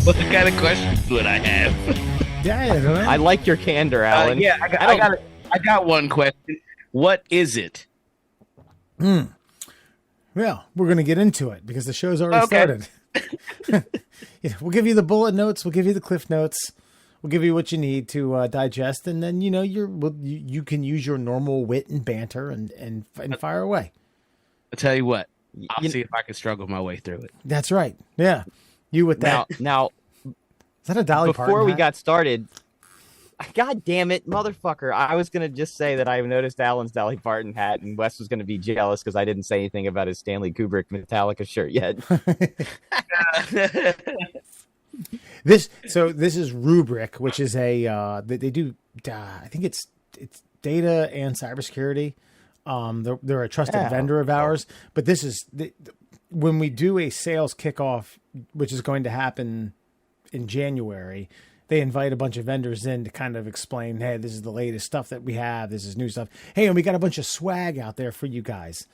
What kind of questions would I have? Yeah, I don't know. I like your candor, Alan. Yeah, I got one question. What is it? Well, we're going to get into it because the show's already started. We'll give you the bullet notes. We'll give you the cliff notes. We'll give you what you need to digest, and then you can use your normal wit and banter and fire away. I'll tell you what. I'll see if I can struggle my way through it. That's right. Yeah, you with that. Now, is that a Dolly Parton before we hat? got started, God damn it, motherfucker! I was gonna just say that I noticed Alan's Dolly Parton hat, and Wes was gonna be jealous because I didn't say anything about his Stanley Kubrick Metallica shirt yet. This is Rubrik, which is a they do I think it's data and cybersecurity. They're a trusted vendor of ours, but this is when we do a sales kickoff, which is going to happen in January. They invite a bunch of vendors in to kind of explain, hey, this is the latest stuff that we have. This is new stuff. Hey, and we got a bunch of swag out there for you guys.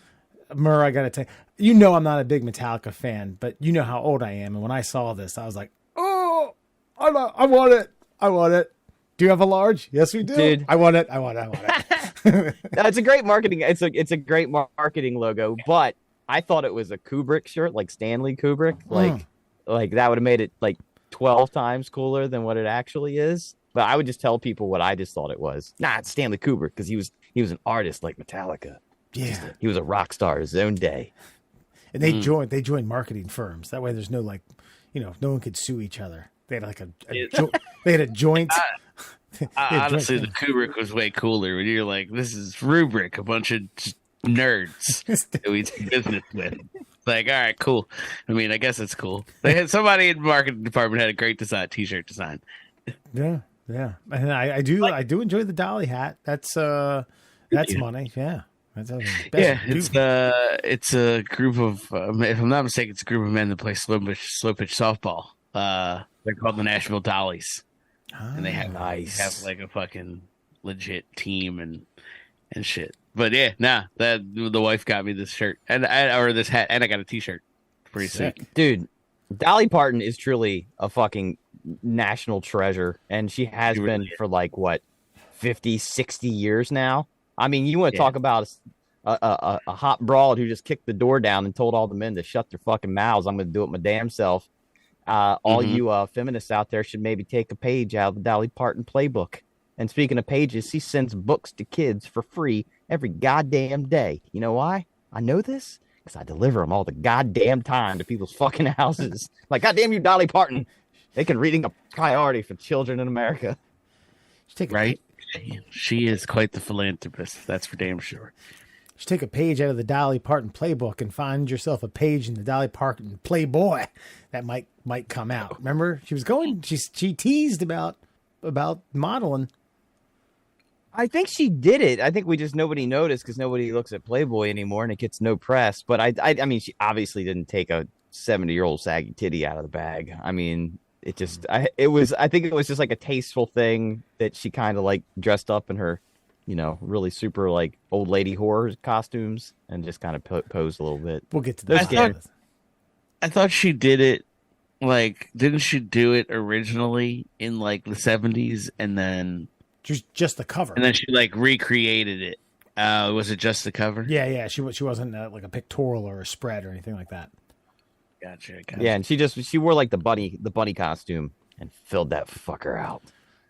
Murr, I got to tell you, I'm not a big Metallica fan, but you know how old I am. And when I saw this, I was like, oh, I want it. I want it. Do you have a large? Yes, we do. Dude. I want it. I want it. It's a great marketing. It's a great marketing logo, but I thought it was a Kubrick shirt, like Stanley Kubrick. Like that would have made it like 12 times cooler than what it actually is. But I would just tell people what I just thought it was. Nah, it's Stanley Kubrick because he was an artist like Metallica. Yeah, he was a rock star his own day. And they joined marketing firms. That way, there's no no one could sue each other. They had like they had a joint. Honestly, the Kubrick was way cooler when you're like, this is Rubrik, a bunch of nerds that we do business with. Like, all right, cool. I mean, I guess it's cool. They had somebody in the marketing department had a great t-shirt design. Yeah. And I do enjoy the Dolly hat. That's money. Yeah. It's a group of if I'm not mistaken, it's a group of men that play slow pitch softball. They're called the Nashville Dollies, and they have like a fucking legit team and shit. But yeah, the wife got me this shirt or this hat, and I got a t-shirt. Pretty sick, dude. Dolly Parton is truly a fucking national treasure, and she has been for like what 50, 60 years now. I mean, you want to talk about a hot broad who just kicked the door down and told all the men to shut their fucking mouths. I'm going to do it my damn self. All you feminists out there should maybe take a page out of the Dolly Parton playbook. And speaking of pages, she sends books to kids for free every goddamn day. You know why? I know this because I deliver them all the goddamn time to people's fucking houses. Like, goddamn you, Dolly Parton. Making reading a priority for children in America. Right? She is quite the philanthropist. That's for damn sure. Just take a page out of the Dolly Parton playbook and find yourself a page in the Dolly Parton Playboy that might come out. Remember, she teased about modeling. I think she did it. I think nobody noticed because nobody looks at Playboy anymore and it gets no press. But I mean, she obviously didn't take a 70-year-old saggy titty out of the bag. I mean, I think it was just like a tasteful thing that she kind of like dressed up in her, really super like old lady horror costumes and just kind of posed a little bit. We'll get to that. I thought she did it. Like, didn't she do it originally in like the 70s and then just the cover, and then she like recreated it? Was it just the cover? Yeah. She wasn't like a pictorial or a spread or anything like that. Gotcha. Yeah, and she wore like the bunny costume and filled that fucker out.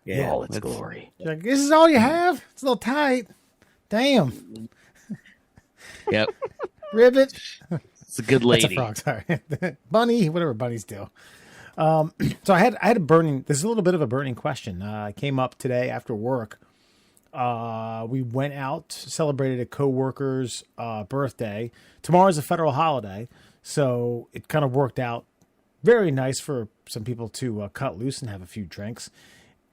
Yeah, all its glory. She's like, this is all you have? It's a little tight. Damn. Yep. Ribbit. It's a good lady. That's a frog, sorry. Bunny, whatever bunnies do. So I had a burning. This is a little bit of a burning question. I came up today after work. We went out, celebrated a coworker's birthday. Tomorrow's a federal holiday, so it kind of worked out very nice for some people to cut loose and have a few drinks.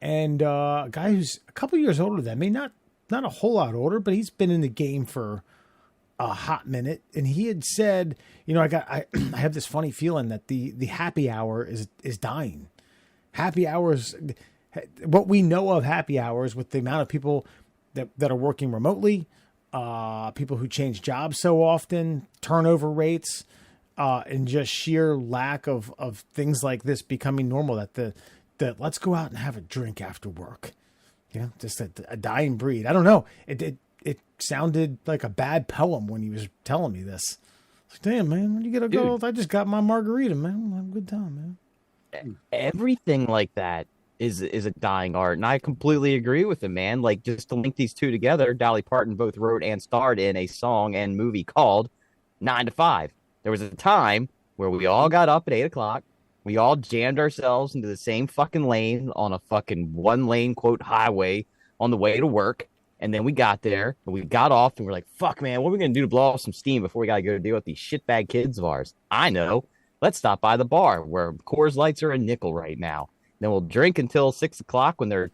And a guy who's a couple years older than me, not a whole lot older, but he's been in the game for a hot minute. And he had said, I have this funny feeling that the happy hour is dying. Happy hours, what we know of happy hours with the amount of people that are working remotely, people who change jobs so often, turnover rates, and just sheer lack of things like this becoming normal. That let's go out and have a drink after work. You know, just a dying breed. I don't know. It sounded like a bad poem when he was telling me this. Like, damn, man, when you get a girl, I just got my margarita, man. Have a good time, man. Everything like that is a dying art, and I completely agree with him, man. Like, just to link these two together, Dolly Parton both wrote and starred in a song and movie called 9 to 5. There was a time where we all got up at 8 o'clock. We all jammed ourselves into the same fucking lane on a fucking one-lane, quote, highway on the way to work. And then we got there, and we got off, and we're like, fuck, man, what are we going to do to blow off some steam before we got to go deal with these shitbag kids of ours? I know. Let's stop by the bar where Coors Lights are a nickel right now. Then we'll drink until 6 o'clock when they're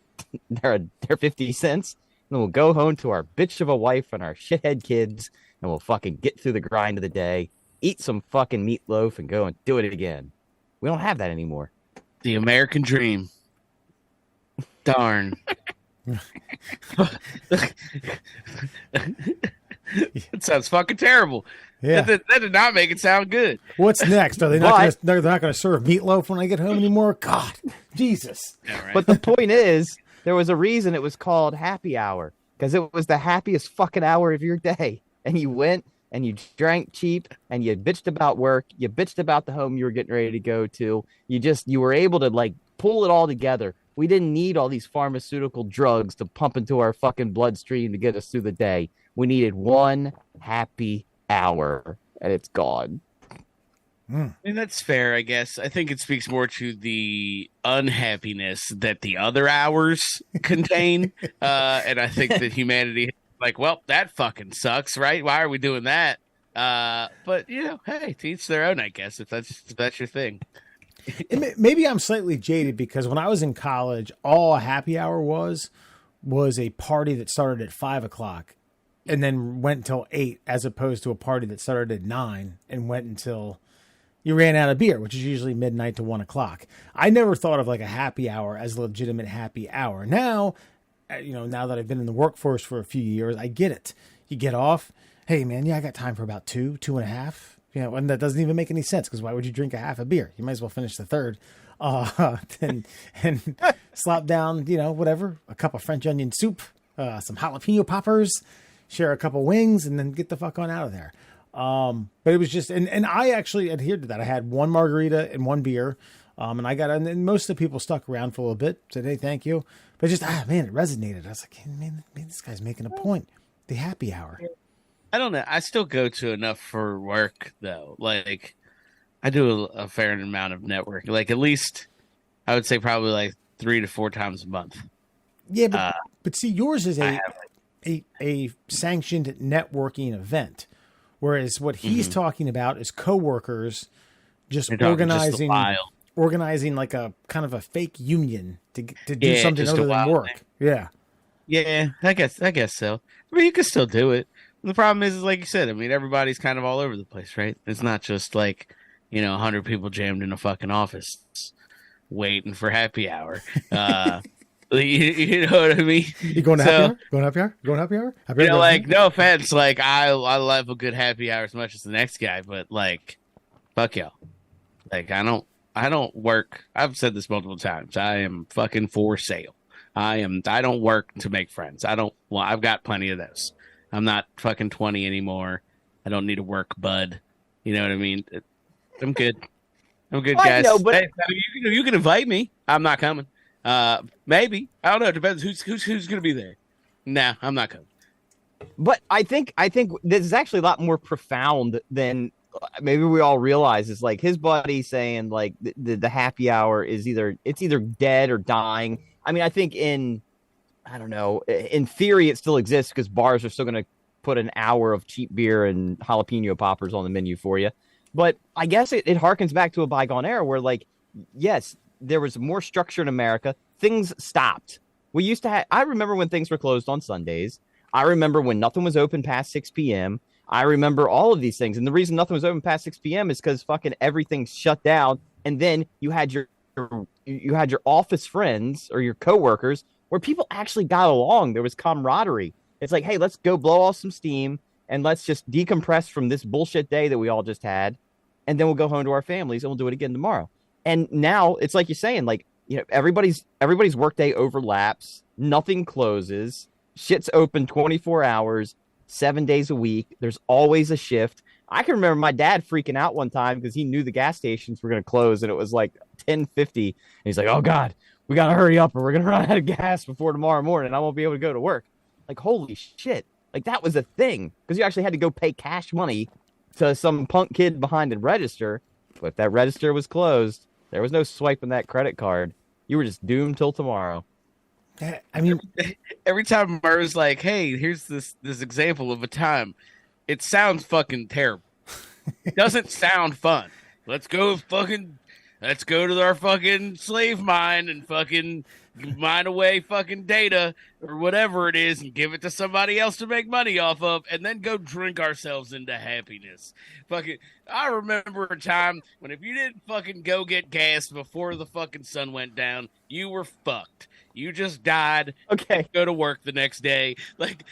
50 cents. And then we'll go home to our bitch of a wife and our shithead kids, and we'll fucking get through the grind of the day, eat some fucking meatloaf, and go and do it again. We don't have that anymore. The American dream. Darn. That sounds fucking terrible. Yeah, that did not make it sound good. What's next? Are they not? They're not going to serve meatloaf when I get home anymore. God, Jesus. Yeah, right. But the point is, there was a reason it was called happy hour, because it was the happiest fucking hour of your day, and you went and you drank cheap, and you bitched about work, you bitched about the home you were getting ready to go to. You were able to like pull it all together. We didn't need all these pharmaceutical drugs to pump into our fucking bloodstream to get us through the day. We needed one happy hour, and it's gone. I mean, that's fair, I guess. I think it speaks more to the unhappiness that the other hours contain. And I think that humanity, like, well, that fucking sucks, right? Why are we doing that? But, you know, hey, to each their own, I guess, if that's your thing. Maybe I'm slightly jaded because when I was in college, all a happy hour was a party that started at 5 o'clock and then went until 8, as opposed to a party that started at 9 and went until you ran out of beer, which is usually midnight to 1 o'clock. I never thought of like a happy hour as a legitimate happy hour. Now, now that I've been in the workforce for a few years, I get it. You get off. Hey, man, yeah, I got time for about 2.5. And that doesn't even make any sense, because why would you drink a half a beer? You might as well finish the third. And slop down, whatever, a cup of French onion soup, some jalapeno poppers, share a couple wings, and then get the fuck on out of there. But it was just, and I actually adhered to that. I had one margarita and one beer. And most of the people stuck around for a little bit, said, hey, thank you. But just, man, it resonated. I was like, hey, man, this guy's making a point. The happy hour. I don't know. I still go to enough for work, though. Like, I do a fair amount of networking. Like, at least, I would say probably like 3 to 4 times a month. Yeah, but see, yours is a sanctioned networking event. Whereas what he's talking about is coworkers just organizing like a kind of a fake union to do something other than work. Thing. Yeah, I guess so. I mean, you can still do it. The problem is, like you said, I mean, everybody's kind of all over the place, right? It's not just like, 100 people jammed in a fucking office waiting for happy hour. You know what I mean? You going to happy hour? Going happy hour? Going happy hour? Happy hour? Like, no offense. Like, I love a good happy hour as much as the next guy, but like, fuck y'all. Like, I don't work. I've said this multiple times. I am fucking for sale. I don't work to make friends. I've got plenty of those. I'm not fucking 20 anymore. I don't need to work, bud. You know what I mean? I'm good. Guys. No, but hey, you can invite me. I'm not coming. Maybe. I don't know. It depends who's going to be there. Nah, I'm not coming. But I think this is actually a lot more profound than maybe we all realize. Is like his buddy saying like the happy hour is either dead or dying. I mean, I think in theory it still exists because bars are still going to put an hour of cheap beer and jalapeno poppers on the menu for you. But I guess it harkens back to a bygone era where, like, yes, there was more structure in America. Things stopped. We used to have, I remember when things were closed on Sundays. I remember when nothing was open past 6 p.m. I remember all of these things. And the reason nothing was open past 6 p.m. is because fucking everything shut down. And then you had your office friends or your coworkers where people actually got along. There was camaraderie. It's like, hey, let's go blow off some steam and let's just decompress from this bullshit day that we all just had. and then we'll go home to our families and we'll do it again tomorrow. And now it's like you're saying, like, you know, everybody's workday overlaps, nothing closes, shit's open 24 hours, 7 days a week. There's always a shift. I can remember my dad freaking out one time because he knew the gas stations were going to close and it was like 10:50. And he's like, oh God, we got to hurry up or we're going to run out of gas before tomorrow morning. I won't be able to go to work. Like, holy shit. Like, that was a thing because you actually had to go pay cash money to some punk kid behind the register. But if that register was closed, there was no swiping that credit card. You were just doomed till tomorrow. I mean, every time Murr's like, hey, here's this example of a time, it sounds fucking terrible. It doesn't sound fun. Let's go to our fucking slave mine and fucking mine away fucking data or whatever it is and give it to somebody else to make money off of and then go drink ourselves into happiness. Fucking, I remember a time when if you didn't fucking go get gas before the fucking sun went down, you were fucked. You just died. Okay. Go to work the next day. Like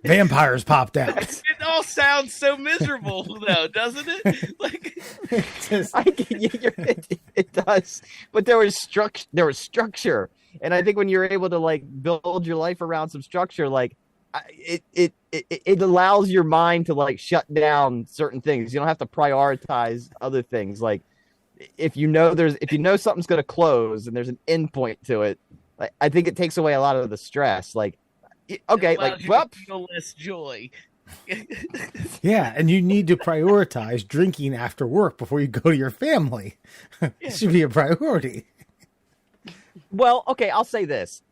vampires popped out. It all sounds so miserable, though, doesn't it? Like, it does. But there was structure, and I think when you're able to like build your life around some structure, like it allows your mind to like shut down certain things. You don't have to prioritize other things. Like if you know something's going to close and there's an end point to it. Like, I think it takes away a lot of the stress. Like, okay, like, well, feel less joy. Yeah, and you need to prioritize drinking after work before you go to your family. It should be a priority. Well, okay, I'll say this.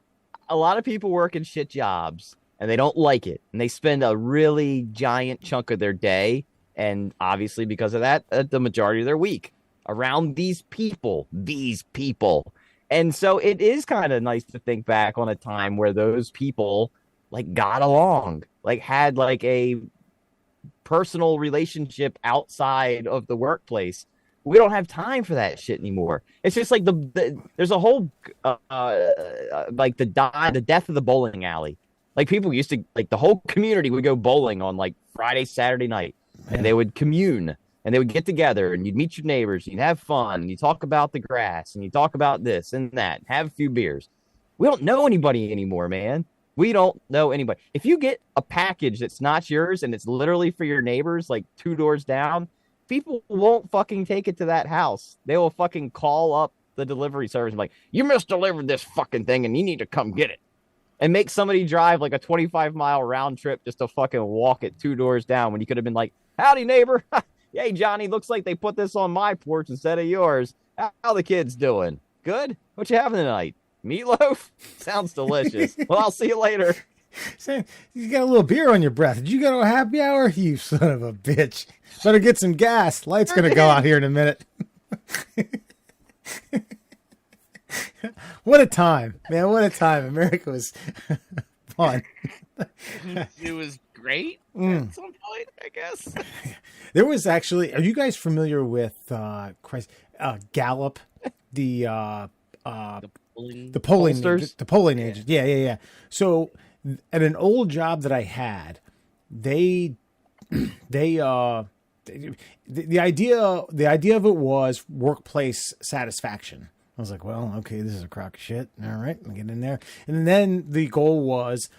A lot of people work in shit jobs, and they don't like it. And they spend a really giant chunk of their day, and obviously because of that, the majority of their week, around these people. And so it is kind of nice to think back on a time where those people like got along, like had like a personal relationship outside of the workplace. We don't have time for that shit anymore. It's just like there's a whole like the death of the bowling alley. Like people used to, like the whole community would go bowling on like Friday, Saturday night, and they would commune. And they would get together and you'd meet your neighbors, and you'd have fun, and you talk about the grass, and you talk about this and that, have a few beers. We don't know anybody anymore, man. We don't know anybody. If you get a package that's not yours and it's literally for your neighbors, like 2 doors down, people won't fucking take it to that house. They will fucking call up the delivery service and be like, you misdelivered this fucking thing and you need to come get it. And make somebody drive like a 25-mile round trip just to fucking walk it 2 doors down when you could have been like, howdy, neighbor. Hey, Johnny, looks like they put this on my porch instead of yours. How the kids doing? Good? What you having tonight? Meatloaf? Sounds delicious. Well, I'll see you later. You got a little beer on your breath. Did you go to a happy hour? You son of a bitch. Better get some gas. Light's going to go out here in a minute. What a time, man. What a time. America was fun. It was great at some point, I guess. There was actually, are you guys familiar with Gallup, the polling agent? Yeah. So at an old job that I had, the idea of it was workplace satisfaction. I was like, well, okay, this is a crock of shit. All right, I'll get in there. And then the goal was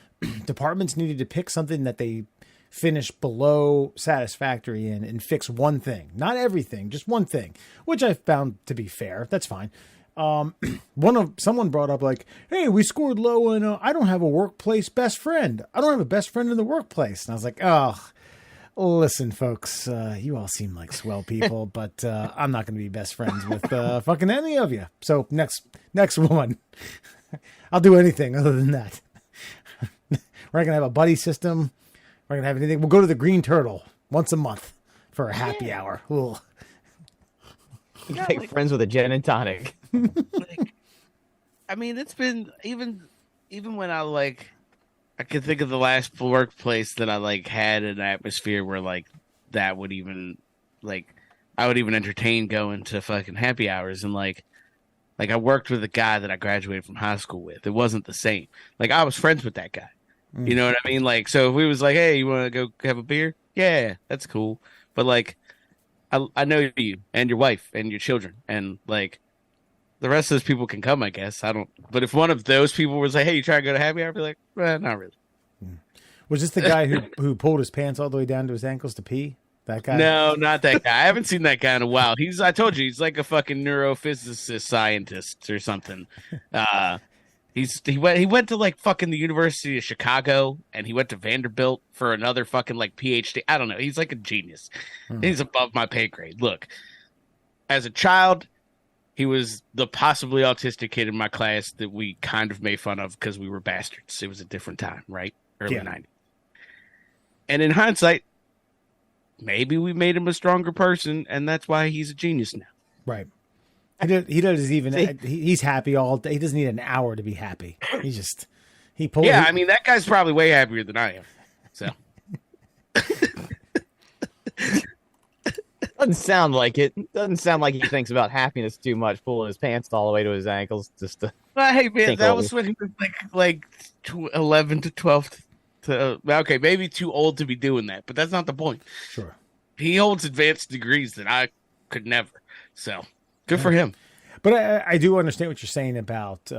departments needed to pick something that they finished below satisfactory in and fix one thing, not everything, just one thing, which I found to be fair. That's fine. Someone brought up like, hey, we scored low and I don't have a workplace best friend. I don't have a best friend in the workplace. And I was like, oh, listen, folks, you all seem like swell people, but I'm not going to be best friends with fucking any of you. So next one, I'll do anything other than that. We're not going to have a buddy system. We're going to have anything. We'll go to the Green Turtle once a month for a happy hour. Ooh. You make friends with a gin and tonic. I mean, it's been even when I could think of the last workplace that I had an atmosphere where that would even I would even entertain going to fucking happy hours and I worked with a guy that I graduated from high school with. It wasn't the same. I was friends with that guy. You know what I mean? So if we was like, hey, you want to go have a beer? Yeah, that's cool. But I know you and your wife and your children, and like the rest of those people can come, I guess. I don't. But if one of those people was like, "Hey, you try to go to happy hour?" I'd be like, "Not really." Was this the guy who pulled his pants all the way down to his ankles to pee? That guy? No, not that guy. I haven't seen that guy in a while. I told you, he's like a fucking neurophysicist scientist or something. He went to like fucking the University of Chicago, and he went to Vanderbilt for another fucking like PhD. I don't know. He's like a genius. He's above my pay grade. Look, as a child, he was the possibly autistic kid in my class that we kind of made fun of because we were bastards. It was a different time, right? Early 90s. And in hindsight, maybe we made him a stronger person, and that's why he's a genius now. Right. He does even. He's happy all day. He doesn't need an hour to be happy. He pulled. Yeah, I mean that guy's probably way happier than I am. So doesn't sound like it. Doesn't sound like he thinks about happiness too much, pulling his pants all the way to his ankles just to. Well, hey man, that was when he was like 11 to 12. Okay, maybe too old to be doing that, but that's not the point. Sure. He holds advanced degrees that I could never. So good for him. But I do understand what you're saying about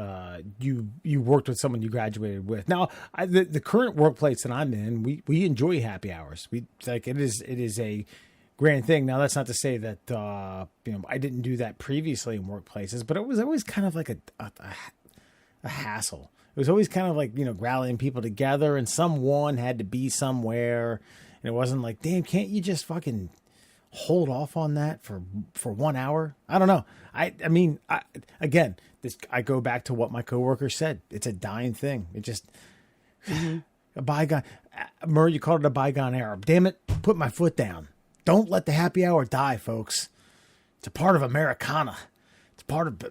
you worked with someone you graduated with. Now, the current workplace that I'm in, we enjoy happy hours. We like it is a grand thing. Now, that's not to say that I didn't do that previously in workplaces, but it was always kind of like a hassle. It was always kind of like, rallying people together, and someone had to be somewhere, and it wasn't like, damn, can't you just fucking hold off on that for 1 hour? I don't know. I mean, I go back to what my coworker said. It's a dying thing. It just a bygone. Murray, you called it a bygone era. Damn it! Put my foot down. Don't let the happy hour die, folks. It's a part of Americana. It's part of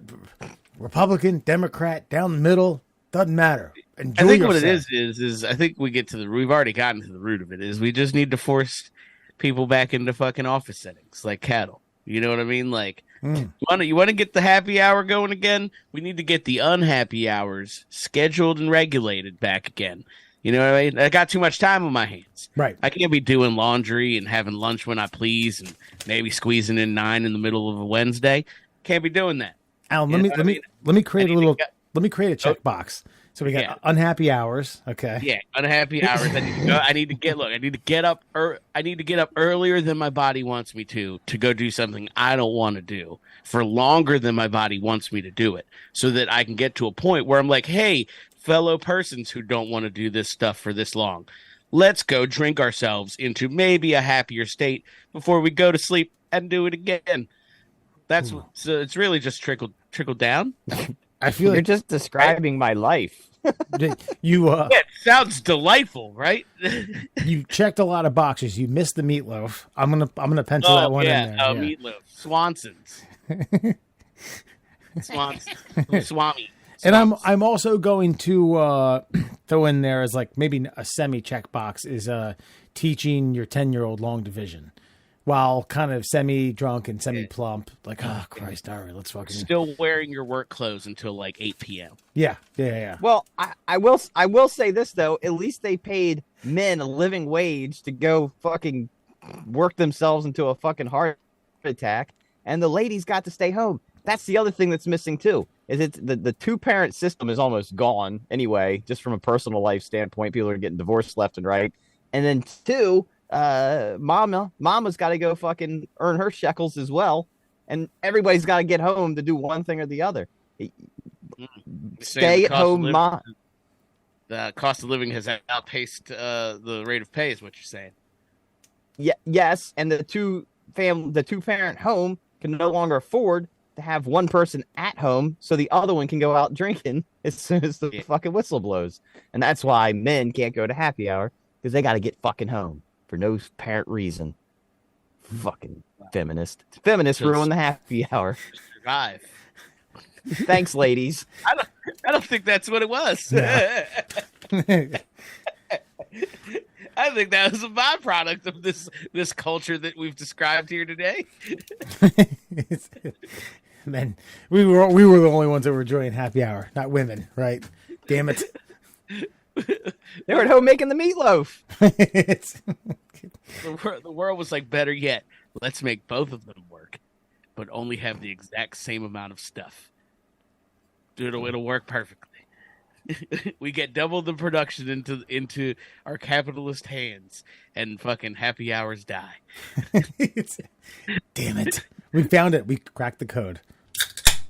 Republican, Democrat, down the middle. Doesn't matter. Enjoy I think yourself. what it is I think we've already gotten to the root of it. Is we just need to force people back into fucking office settings like cattle. You know what I mean? Like, you want to get the happy hour going again? We need to get the unhappy hours scheduled and regulated back again. You know what I mean? I got too much time on my hands. Right. I can't be doing laundry and having lunch when I please and maybe squeezing in 9 in the middle of a Wednesday. Can't be doing that. Alan, let me create a checkbox. So we got unhappy hours. Okay. Yeah, unhappy hours. I need to get up earlier than my body wants me to go do something I don't want to do for longer than my body wants me to do it, so that I can get to a point where I'm like, hey, fellow persons who don't want to do this stuff for this long, let's go drink ourselves into maybe a happier state before we go to sleep and do it again. So it's really just trickled down. I feel you're just describing my life. It sounds delightful, right? You checked a lot of boxes. You missed the meatloaf. I'm gonna pencil that one in there. Meatloaf, Swanson's, Swami. And I'm also going to throw in there as like maybe a semi check box is teaching your 10-year-old long division. While kind of semi-drunk and semi-plump, like, oh, Christ, all right, let's fucking... Still wearing your work clothes until, like, 8 p.m. Yeah. Well, I will say this, though. At least they paid men a living wage to go fucking work themselves into a fucking heart attack, and the ladies got to stay home. That's the other thing that's missing, too, is the two-parent system is almost gone anyway, just from a personal life standpoint. People are getting divorced left and right. And then, two... mama's got to go fucking earn her shekels as well, and everybody's got to get home to do one thing or the other. Stay at home, mom. The cost of living has outpaced the rate of pay, is what you're saying. Yeah, yes, and the two parent home can no longer afford to have one person at home, so the other one can go out drinking as soon as the fucking whistle blows, and that's why men can't go to happy hour, because they got to get fucking home. For no apparent reason. Fucking feminist. Feminists ruin the happy hour. Survive. Thanks, ladies. I don't think that's what it was. No. I think that was a byproduct of this culture that we've described here today. Man, we were the only ones that were enjoying happy hour, not women, right? Damn it. They were at home making the meatloaf. The world was like, better yet, Let's make both of them work, but only have the exact same amount of stuff. It'll work perfectly. We get double the production into our capitalist hands, and fucking happy hours die. Damn it. We found it. We cracked the code.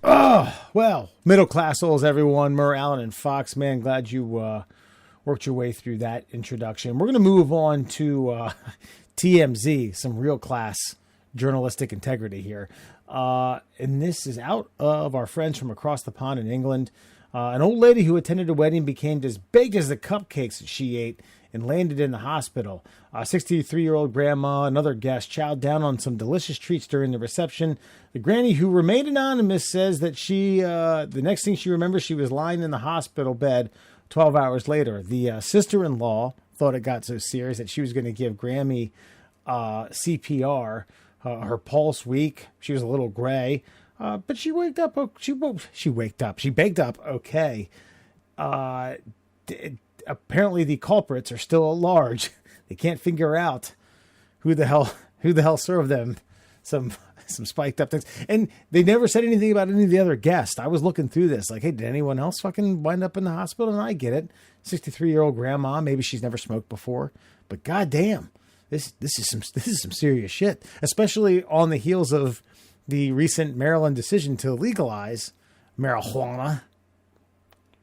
Oh, well, middle class souls, everyone. Murr, Allen, and Fox, man, glad you worked your way through that introduction. We're going to move on to TMZ, some real class journalistic integrity here. And this is out of our friends from across the pond in England. An old lady who attended a wedding became as baked as the cupcakes that she ate and landed in the hospital. 63-year-old grandma, another guest, chowed down on some delicious treats during the reception. The granny, who remained anonymous, says that the next thing she remembers, she was lying in the hospital bed 12 hours later. The sister-in-law thought it got so serious that she was going to give Grammy CPR. Her pulse weak. She was a little gray. But she waked up. She baked up okay. Apparently, the culprits are still at large. They can't figure out who the hell served them some spiked up things. And they never said anything about any of the other guests. I was looking through this, like, hey, did anyone else fucking wind up in the hospital? And I get it. 63-year-old grandma. Maybe she's never smoked before, but goddamn, this is some serious shit. Especially on the heels of the recent Maryland decision to legalize marijuana.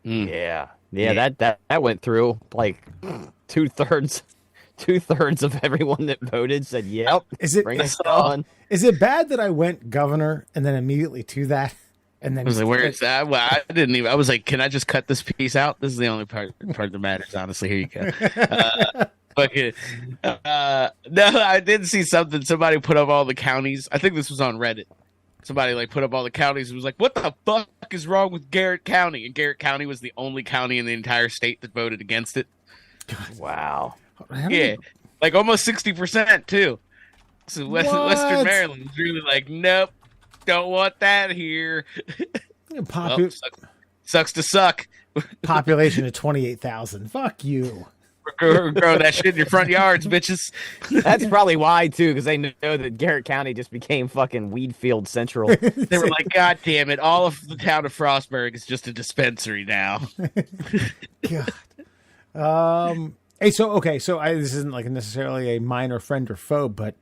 Yeah. That went through. Like 2/3 of everyone that voted said, "Yep, bring it on." Is it bad that I went governor and then immediately to that? And then I was like, "Where is that?" Well, I didn't even. I was like, "Can I just cut this piece out?" This is the only part that matters. Honestly, here you go. No, I did see something. Somebody put up all the counties. I think this was on Reddit. Somebody like put up all the counties and was like, "What the fuck is wrong with Garrett County?" And Garrett County was the only county in the entire state that voted against it. Wow. Yeah, like almost 60% too. So Western Maryland was really like, "Nope, don't want that here." Sucks to suck. Population of 28,000. Fuck you. Grow that shit in your front yards, bitches. That's probably why too, because they know that Garrett County just became fucking Weedfield Central. They were like, "God damn it! All of the town of Frostburg is just a dispensary now." God. Hey, so this isn't like necessarily a minor friend or foe, but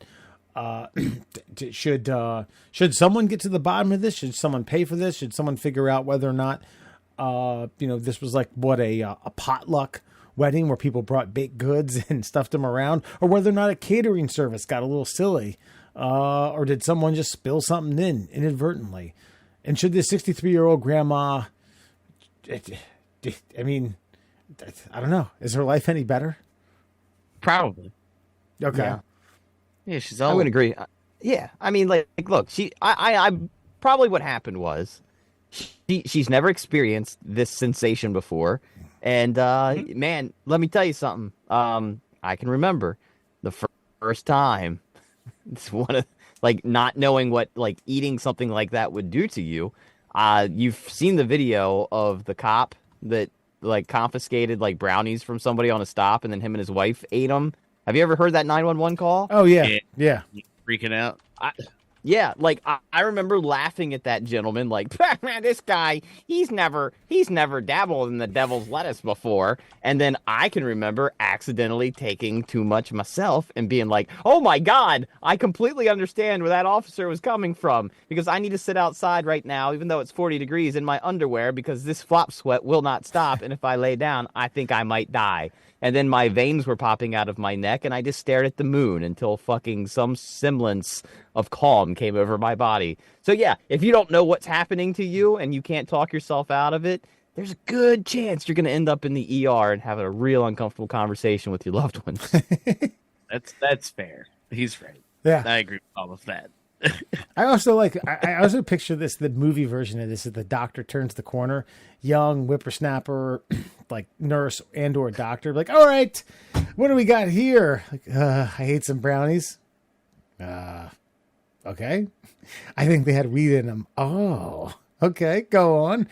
should someone get to the bottom of this? Should someone pay for this? Should someone figure out whether or not this was like a potluck wedding where people brought baked goods and stuffed them around, or whether or not a catering service got a little silly, or did someone just spill something in inadvertently? And should this 63-year-old grandma, I mean, I don't know, is her life any better? Probably. Okay. Yeah, she's. I would agree. Yeah, I mean, like look, I probably what happened was she's never experienced this sensation before. And, man, let me tell you something. I can remember the first time, it's one of, like, not knowing what, like, eating something like that would do to you. You've seen the video of the cop that, like, confiscated, like, brownies from somebody on a stop, and then him and his wife ate them. Have you ever heard that 911 call? Oh, yeah. Yeah. Freaking out. Yeah, like I remember laughing at that gentleman, like, man, this guy, he's never dabbled in the devil's lettuce before. And then I can remember accidentally taking too much myself and being like, oh my God, I completely understand where that officer was coming from, because I need to sit outside right now, even though it's 40 degrees in my underwear, because this flop sweat will not stop. And if I lay down, I think I might die. And then my veins were popping out of my neck, and I just stared at the moon until fucking some semblance of calm came over my body. So yeah, if you don't know what's happening to you and you can't talk yourself out of it, there's a good chance you're going to end up in the ER and having a real uncomfortable conversation with your loved ones. That's fair. He's right. Yeah, I agree with all of that. I also picture the movie version of this is the doctor turns the corner, young whippersnapper, like nurse and or doctor, like, all right, what do we got here? Like, I ate some brownies. Okay. I think they had weed in them. Oh, okay, go on.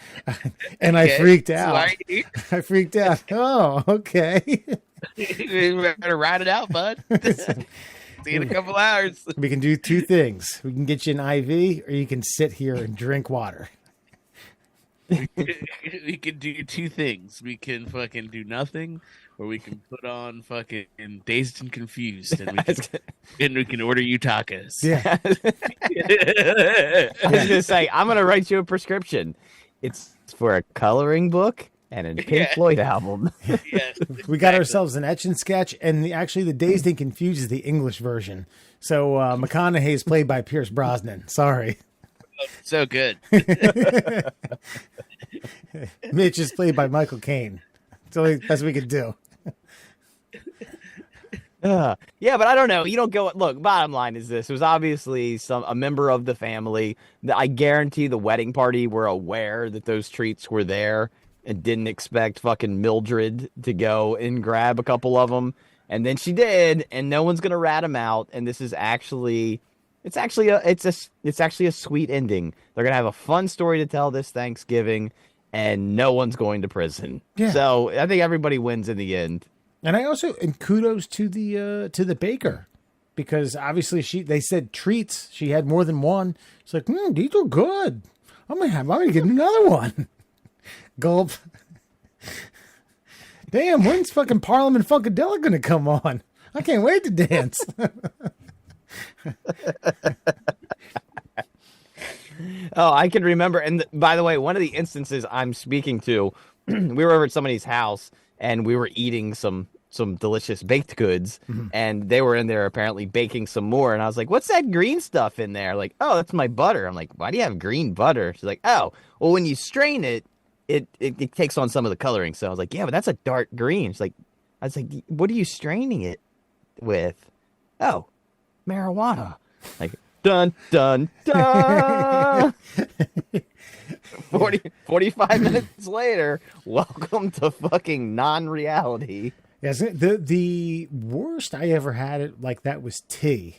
And I freaked out. I freaked out. Oh, okay. You better ride it out, bud. See you in a couple hours. We can do two things. We can get you an IV, or you can sit here and drink water. We can do two things. We can fucking do nothing, or we can put on fucking Dazed and Confused, and we can order you tacos. Yeah. I was gonna say, I'm gonna write you a prescription. It's for a coloring book and a Pink Floyd album. Yes, We got ourselves an Etch and Sketch, and actually the Dazed and Confused is the English version. So McConaughey is played by Pierce Brosnan. Sorry. so good. Mitch is played by Michael Caine. It's the only best we could do. Yeah, but I don't know. You don't go. Look, bottom line is this: it was obviously a member of the family. I guarantee the wedding party were aware that those treats were there and didn't expect fucking Mildred to go and grab a couple of them, and then she did, and no one's gonna rat him out. And this is actually. It's actually a sweet ending. They're gonna have a fun story to tell this Thanksgiving, and no one's going to prison. Yeah. So I think everybody wins in the end. And kudos to the baker, because obviously they said treats. She had more than one. It's like, these are good. I'm gonna get another one. Gulp. Damn, when's fucking Parliament Funkadelic gonna come on? I can't wait to dance. Oh, I can remember. And by the way, one of the instances I'm speaking to, we were over at somebody's house and we were eating some delicious baked goods, and they were in there apparently baking some more. And I was like, "What's that green stuff in there?" Like, "Oh, that's my butter." I'm like, "Why do you have green butter?" She's like, "Oh, well, when you strain it, it takes on some of the coloring." So I was like, "Yeah, but that's a dark green." She's like, "I was like, what are you straining it with?" "Oh, marijuana." Like, dun dun dun. 45 minutes later, welcome to fucking non-reality. Yes, the worst I ever had it like that was tea.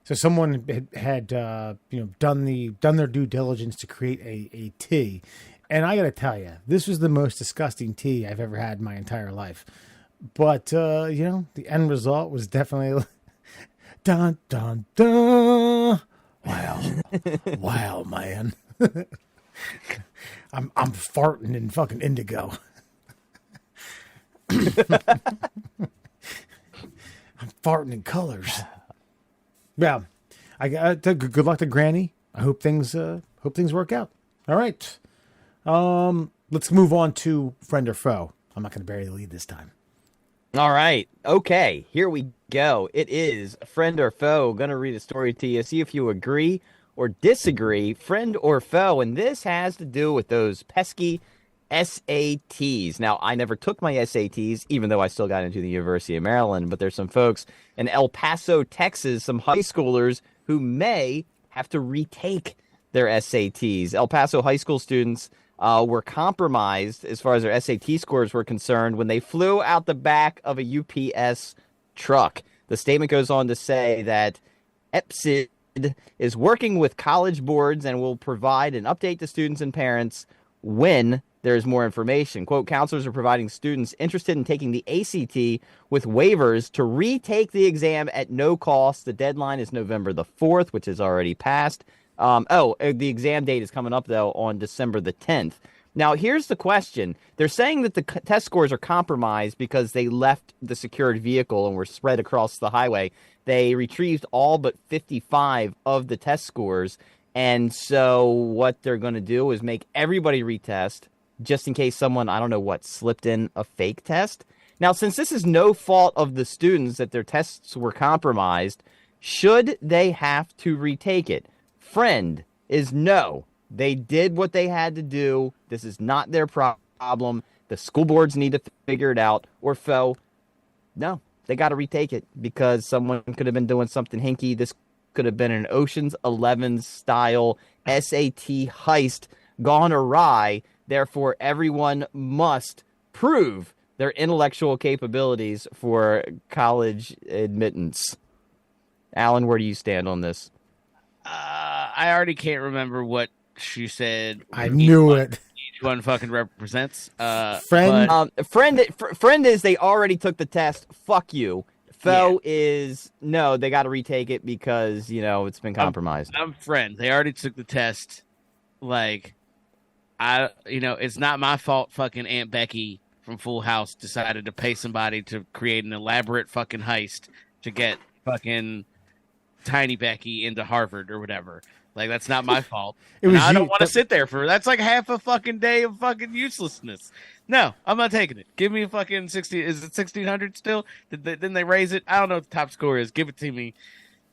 So someone had done their due diligence to create a tea, and I got to tell you, this was the most disgusting tea I've ever had in my entire life. But the end result was definitely dun dun dun. Wow, man. I'm farting in fucking indigo. I'm farting in colors. Yeah, I got good luck to Granny. I hope things work out. All right, let's move on to friend or foe. I'm not going to bury the lead this time. All right, okay, here we go. It is friend or foe. Gonna read a story to you. See if you agree or disagree. Friend or foe, and this has to do with those pesky SATs. Now, I never took my SATs, even though I still got into the University of Maryland, but there's some folks in El Paso, Texas, some high schoolers who may have to retake their SATs. El Paso high school students were compromised as far as their SAT scores were concerned when they flew out the back of a UPS truck. The statement goes on to say that EPSID is working with college boards and will provide an update to students and parents when there's more information. Quote, counselors are providing students interested in taking the ACT with waivers to retake the exam at no cost. The deadline is November the 4th, which is already passed. The exam date is coming up, though, on December the 10th. Now, here's the question. They're saying that the test scores are compromised because they left the secured vehicle and were spread across the highway. They retrieved all but 55 of the test scores. And so what they're going to do is make everybody retest just in case someone, I don't know what, slipped in a fake test. Now, since this is no fault of the students that their tests were compromised, should they have to retake it? Friend is no. They did what they had to do. This is not their problem. The school boards need to figure it out. Or foe, no, they got to retake it because someone could have been doing something hinky. This could have been an Ocean's 11 style SAT heist gone awry. Therefore, everyone must prove their intellectual capabilities for college admittance. Alan, where do you stand on this? I already can't remember what she said. I knew it. Each one fucking represents. Friend Friend is they already took the test. Fuck you. Info is no, they got to retake it because it's been compromised. I'm friend. They already took the test. Like, it's not my fault. Fucking Aunt Becky from Full House decided to pay somebody to create an elaborate fucking heist to get fucking Tiny Becky into Harvard or whatever. Like, that's not my fault. I don't want to sit there that's like half a fucking day of fucking uselessness. No, I'm not taking it. Give me a fucking 60. Is it 1600 still? Didn't they raise it? I don't know what the top score is. Give it to me.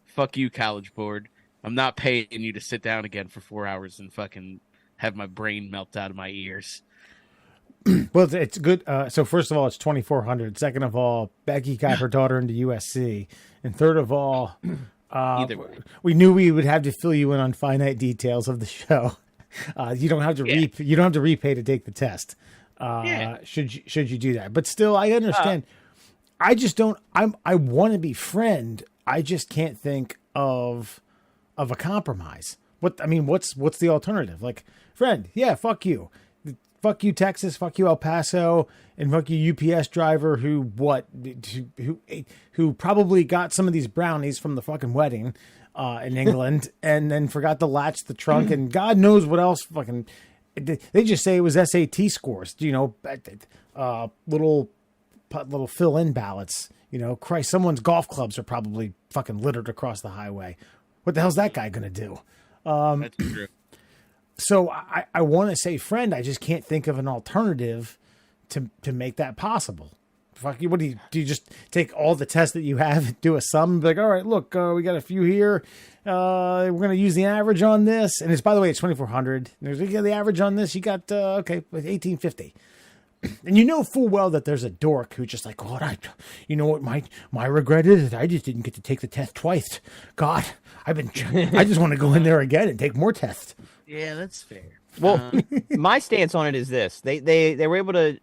Fuck you, College Board. I'm not paying you to sit down again for 4 hours and fucking have my brain melt out of my ears. Well, it's good. So first of all, it's 2,400. Second of all, Becky got her daughter into USC. And third of all, we knew we would have to fill you in on finite details of the show. You don't have to you don't have to repay to take the test. Should you do that? But still, I understand. I just don't. I want to be friend. I just can't think of a compromise. What's the alternative? Like, friend, yeah, fuck you. Fuck you, Texas. Fuck you, El Paso, and fuck you, UPS driver who probably got some of these brownies from the fucking wedding in England, and then forgot to latch the trunk, and God knows what else. Fucking, they just say it was SAT scores. Little fill-in ballots. Christ, someone's golf clubs are probably fucking littered across the highway. What the hell's that guy gonna do? That's true. So I want to say friend. I just can't think of an alternative to make that possible. Fuck you. What do you just take all the tests that you have, do a sum, and be like, all right, look, we got a few here. We're going to use the average on this. And by the way, it's 2,400. There's the average on this. You got, 1,850. And full well that there's a dork who's just like, God, what my regret is I just didn't get to take the test twice. God, I just want to go in there again and take more tests. Yeah, that's fair. Well, my stance on it is this: they were able to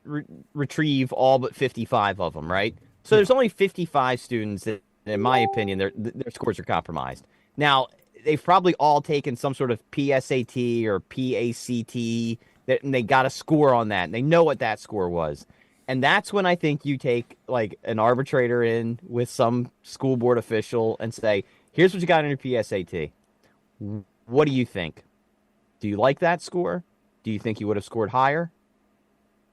retrieve all but 55 of them, right? So there's only 55 students that, in my opinion, their scores are compromised. Now they've probably all taken some sort of PSAT or PACT, and they got a score on that, and they know what that score was. And that's when I think you take like an arbitrator in with some school board official and say, "Here's what you got in your PSAT. What do you think? Do you like that score? Do you think you would have scored higher?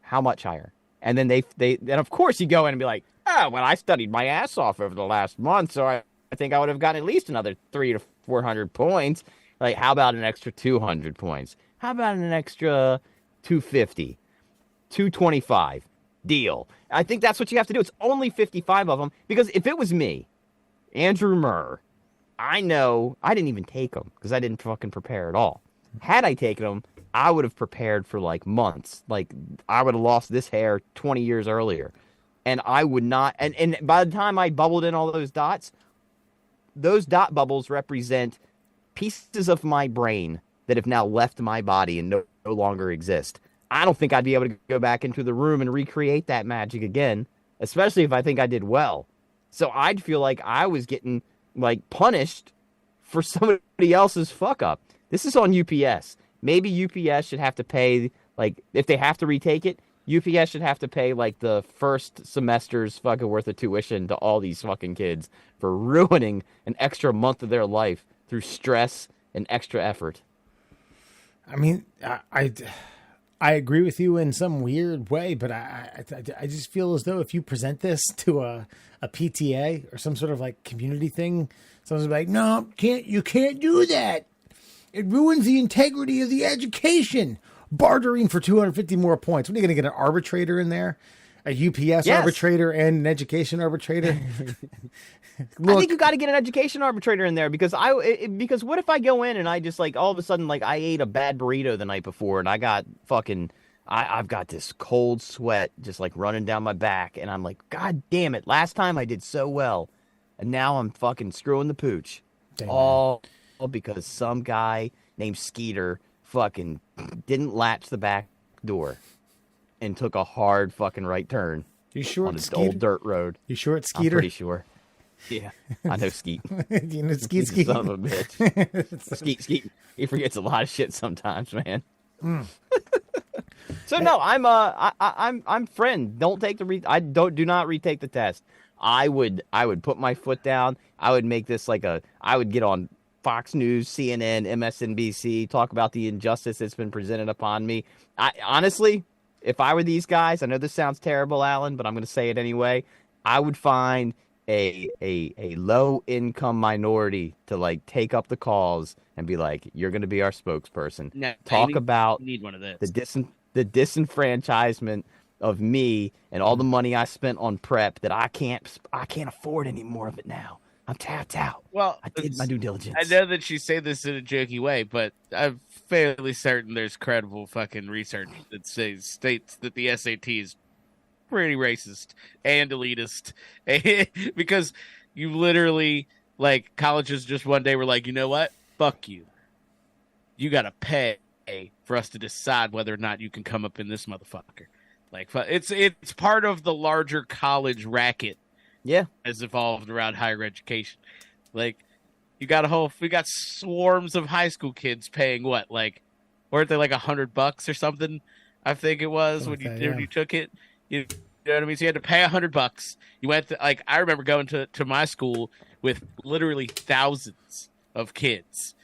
How much higher?" And then then of course you go in and be like, well, I studied my ass off over the last month, so I think I would have gotten at least another 300 to 400 points. Like, how about an extra 200 points? How about an extra 250, 225? Deal. I think that's what you have to do. It's only 55 of them, because if it was me, Andrew Murr, I know I didn't even take them because I didn't fucking prepare at all. Had I taken them, I would have prepared for like months. Like, I would have lost this hair 20 years earlier. And I would not. And by the time I bubbled in all those dot bubbles represent pieces of my brain that have now left my body and no longer exist. I don't think I'd be able to go back into the room and recreate that magic again, especially if I think I did well. So I'd feel like I was getting like punished for somebody else's fuck up. This is on UPS. Maybe UPS should have to pay, like, if they have to retake it, UPS should have to pay, like, the first semester's fucking worth of tuition to all these fucking kids for ruining an extra month of their life through stress and extra effort. I mean, I agree with you in some weird way, but I just feel as though if you present this to a PTA or some sort of, like, community thing, someone's like, no, you can't do that. It ruins the integrity of the education. Bartering for 250 more points. What are you going to get, an arbitrator in there? A UPS arbitrator and an education arbitrator? Look, I think you got to get an education arbitrator in there, because because what if I go in and I just, like, all of a sudden, like, I ate a bad burrito the night before and I got fucking, I've got this cold sweat just, like, running down my back, and I'm like, God damn it, last time I did so well, and now I'm fucking screwing the pooch. Damn, all because some guy named Skeeter fucking didn't latch the back door and took a hard fucking right turn. You sure on this old dirt road? You sure it's Skeeter? I'm pretty sure. Yeah, I know Skeet. You know Skeet. Son of a bitch. Skeet. He forgets a lot of shit sometimes, man. So no, I'm friend. Don't take do not retake the test. I would put my foot down. I would make this I would get on Fox News, CNN, MSNBC, talk about the injustice that's been presented upon me. I honestly, if I were these guys, I know this sounds terrible, Alan, but I'm going to say it anyway. I would find a low income minority to like take up the calls and be like, you're going to be our spokesperson. No, Talk about need one of those. the disenfranchisement of me and all the money I spent on prep that I can't afford any more of it now. I'm tapped out. Well, I did my due diligence. I know that you say this in a jokey way, but I'm fairly certain there's credible fucking research that states that the SAT is pretty racist and elitist because you literally, like, colleges just one day were like, you know what? Fuck you. You got to pay for us to decide whether or not you can come up in this motherfucker. Like, it's part of the larger college racket. Yeah, has evolved around higher education. Like, we got swarms of high school kids paying what? Like, weren't they like $100 or something? I think it was when you took it. You know what I mean? So you had to pay $100. You went to, like, I remember going to my school with literally thousands of kids,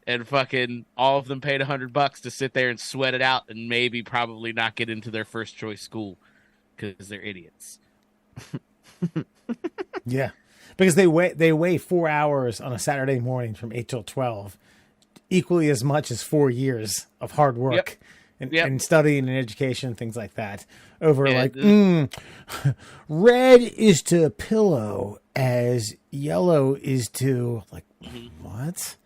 and fucking all of them paid $100 to sit there and sweat it out and maybe probably not get into their first choice school because they're idiots. Yeah, because they weigh 4 hours on a Saturday morning from 8 till 12, equally as much as 4 years of hard work and studying and education, things like that. Over red is to pillow as yellow is to what?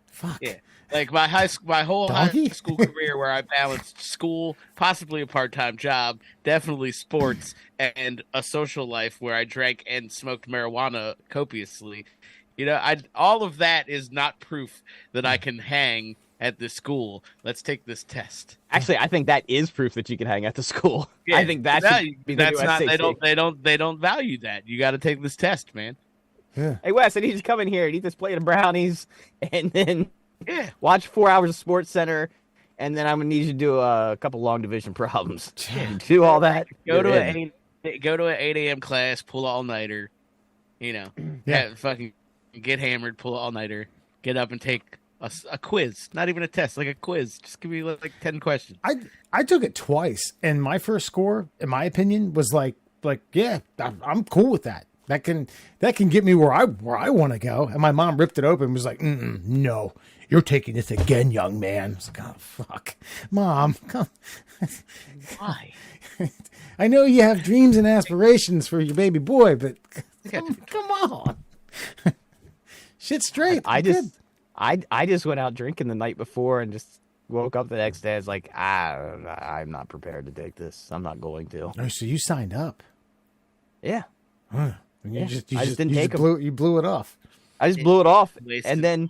Fuck. Yeah. Like my whole high school career, where I balanced school, possibly a part-time job, definitely sports, and a social life where I drank and smoked marijuana copiously. You know, all of that is not proof that I can hang at this school. Let's take this test. Actually, I think that is proof that you can hang at the school. Yeah, I think that's not. They don't value that. You got to take this test, man. Yeah. Hey Wes, I need you to come in here and eat this plate of brownies, and then watch 4 hours of Sports Center, and then I'm gonna need you to do a couple long division problems. Do all that. Go to an 8 a.m. class, pull all nighter. You know, fucking get hammered, pull all nighter, get up and take a quiz. Not even a test, like a quiz. Just give me like 10 questions. I took it twice, and my first score, in my opinion, was like I'm cool with that. That can get me where I want to go. And my mom ripped it open and was like, no, you're taking this again, young man. I was like, oh, fuck. Mom, come. Why? I know you have dreams and aspirations for your baby boy, but come on. Shit straight. I just went out drinking the night before and just woke up the next day. I was like, I'm not prepared to take this. I'm not going to. Oh, so you signed up. Yeah. Huh. You just didn't take them. You blew it off. I just blew it off, and then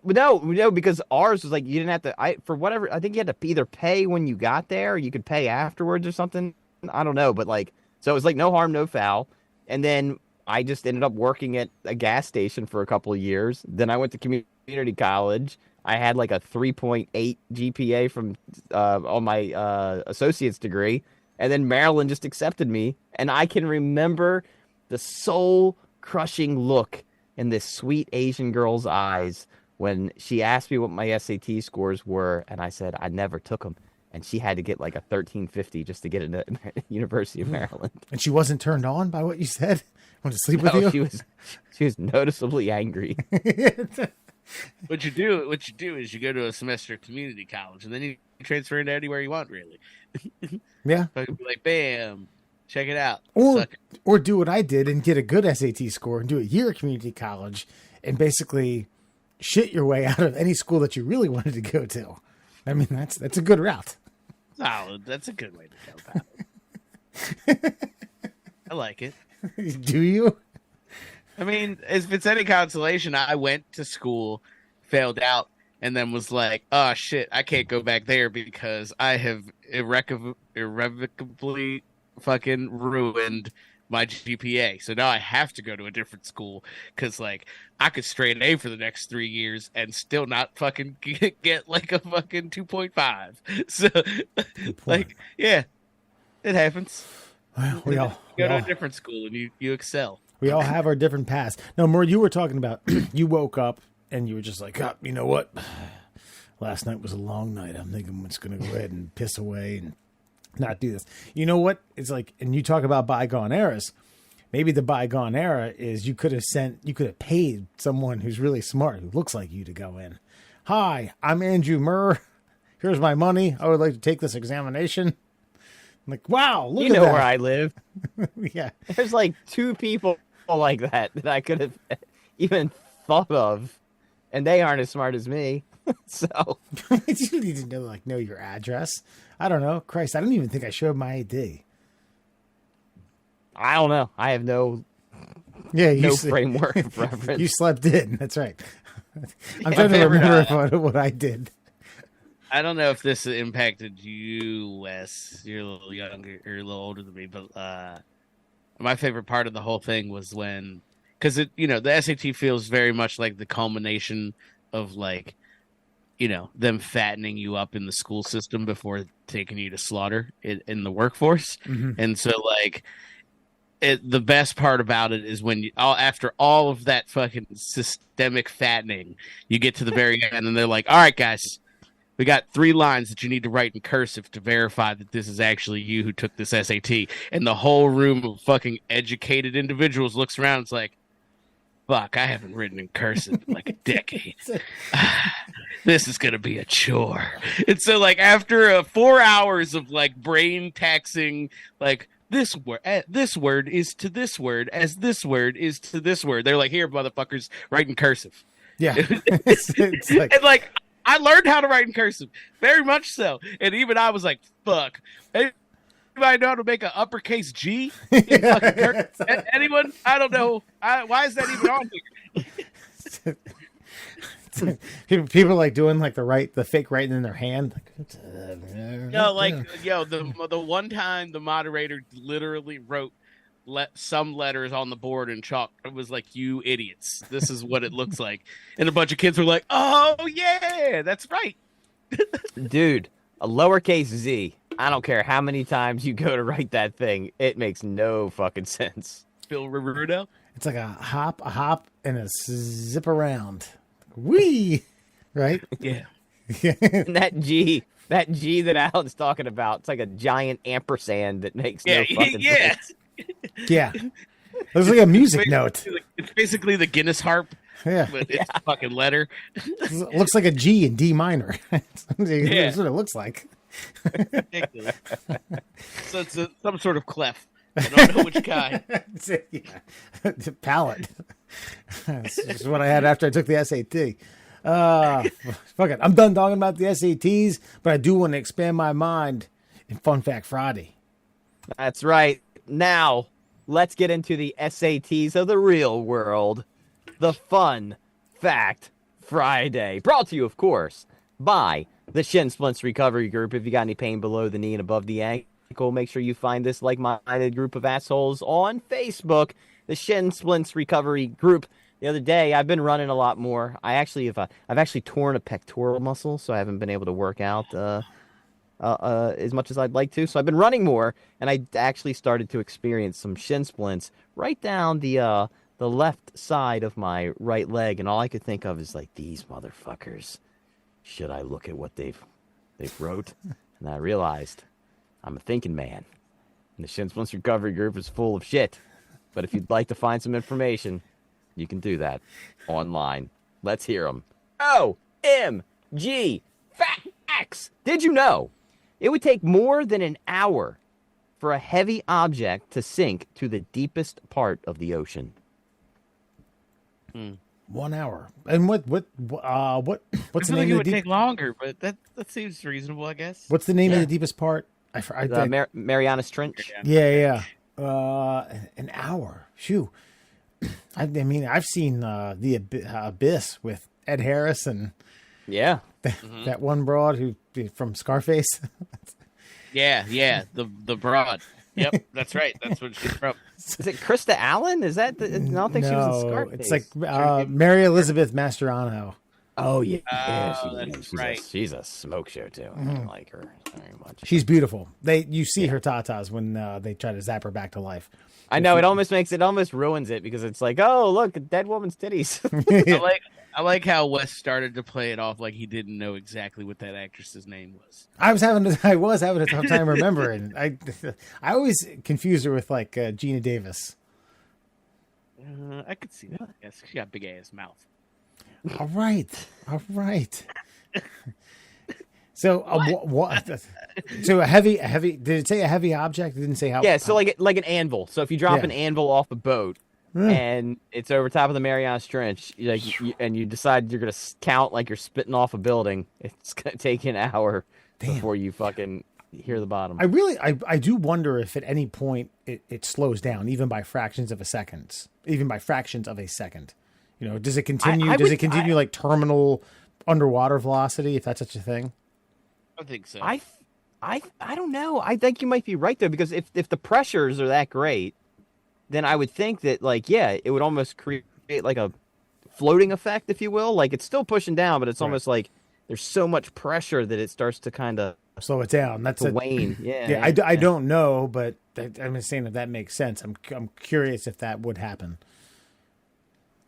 no, because ours was like you didn't have to. For whatever, I think you had to either pay when you got there, or you could pay afterwards or something. I don't know, but like, so it was like no harm, no foul. And then I just ended up working at a gas station for a couple of years. Then I went to community college. I had like a 3.8 GPA from on my associate's degree, and then Maryland just accepted me, and I can remember the soul-crushing look in this sweet Asian girl's eyes when she asked me what my SAT scores were, and I said I never took them, and she had to get like a 1350 just to get into University of Maryland. And she wasn't turned on by what you said? Want to sleep with you? She was noticeably angry. What you do is you go to a semester at community college, and then you transfer into anywhere you want, really. Yeah. Be like, bam. Check it out. Or do what I did and get a good SAT score and do a year at community college and basically shit your way out of any school that you really wanted to go to. I mean, that's a good route. Oh, that's a good way to go about it. I like it. Do you? I mean, if it's any consolation, I went to school, failed out, and then was like, oh, shit, I can't go back there because I have irrevocably fucking ruined my GPA. So now I have to go to a different school because, like, I could straight A for the next 3 years and still not fucking get like a fucking 2.5. So, like, yeah, it happens. We all Go to a different school and you excel. we all have our different paths. No, more you were talking about. You woke up and you were just like, you know what? Last night was a long night. I'm thinking I'm just going to go ahead and piss away and not do this. You know what? It's like, and you talk about bygone eras. Maybe the bygone era is you could have paid someone who's really smart, who looks like you, to go in. Hi, I'm Andrew Murr. Here's my money. I would like to take this examination. I'm like, wow, look at that. You know where I live. Yeah. There's like 2 people like that I could have even thought of, and they aren't as smart as me. So You need to know your address. I don't know. Christ, I don't even think I showed my ID. I don't know. I have no framework of reference. You slept in. That's right. I'm trying to remember what I did. I don't know if this impacted you, Wes. You're a little younger, or a little older than me, but my favorite part of the whole thing was when, because the SAT feels very much like the culmination of them fattening you up in the school system before taking you to slaughter in the workforce, and so the best part about it is when after all of that fucking systemic fattening, you get to the very end, and they're like, "All right, guys. We got 3 lines that you need to write in cursive to verify that this is actually you who took this SAT." And the whole room of fucking educated individuals looks around and it's like, fuck, I haven't written in cursive in like a decade. This is going to be a chore. And so after 4 hours of brain taxing, this word is to this word as this word is to this word. They're like, here, motherfuckers, write in cursive. Yeah. It's and I learned how to write in cursive, very much so. And even I was like, fuck. Anybody know how to make an uppercase G in fucking cursive? Anyone? I don't know. Why is that even on here? People doing the fake writing in their hand. The one time the moderator literally wrote some letters on the board in chalk. It was like, you idiots, this is what it looks like. And a bunch of kids were like, oh yeah, that's right. Dude, a lowercase z, I don't care how many times you go to write that thing, it makes no fucking sense. Bill Riverdo. It's like a hop and a zip around. Wee, right? Yeah. And that G that Alan's talking about, it's like a giant ampersand that makes no fucking sense. Yeah. It was like a music note. It's basically the Guinness harp. Yeah. But it's a fucking letter. It looks like a G in D minor. That's what it looks like. Ridiculous. So it's some sort of clef. I don't know which kind. The palate. This is what I had after I took the SAT. Fuck it. I'm done talking about the SATs, but I do want to expand my mind in Fun Fact Friday. That's right. Now, let's get into the SATs of the real world. The Fun Fact Friday. Brought to you, of course, by the Shin Splints Recovery Group. If you got any pain below the knee and above the ankle, make sure you find this like-minded group of assholes on Facebook, the Shin Splints Recovery Group. The other day, I've been running a lot more. I've actually torn a pectoral muscle, so I haven't been able to work out as much as I'd like to. So I've been running more, and I actually started to experience some shin splints right down the left side of my right leg, and all I could think of is these motherfuckers. Should I look at what they've wrote? And I realized I'm a thinking man, and the Shin Splints Recovery Group is full of shit. But if you'd like to find some information, you can do that online. Let's hear them. OMG facts! Did you know it would take more than an hour for a heavy object to sink to the deepest part of the ocean? 1 hour. And what's the name? It would take longer, but that seems reasonable, I guess. What's the name of the deepest part? Marianas Trench. Yeah. An hour. Phew. I mean, I've seen the Abyss with Ed Harris and that one broad who from Scarface. Yeah, the broad. Yep, that's right. That's what she's from. Is it Krista Allen? Is that? I don't think she was in Scarface. It's like Mary Elizabeth Mastroianno. Oh yeah, That's right. she's a smoke show too. I like her very much. She's beautiful. You see her tatas when they try to zap her back to life. I know it almost ruins it because it's like, oh look, a dead woman's titties. I like how Wes started to play it off like he didn't know exactly what that actress's name was. I was having a tough time remembering. I always confuse her with like Gina Davis. I could see that. Yes, she got a big ass mouth. All right. So So a heavy. Did it say a heavy object? It didn't say how. Yeah, so like an anvil. So if you drop an anvil off a boat and it's over top of the Marianas Trench, and you decide you're gonna count like you're spitting off a building, it's gonna take you an hour before you fucking hear the bottom. I do wonder if at any point it slows down, even by fractions of a second. You know, does it continue? Does it continue like terminal underwater velocity, if that's such a thing? I think so. I don't know. I think you might be right though, because if the pressures are that great, then I would think that it would almost create like a floating effect, if you will. Like it's still pushing down, but it's almost like there's so much pressure that it starts to kind of slow it down. That's a wane. Yeah. I don't know, but I'm just saying if that makes sense. I'm curious if that would happen.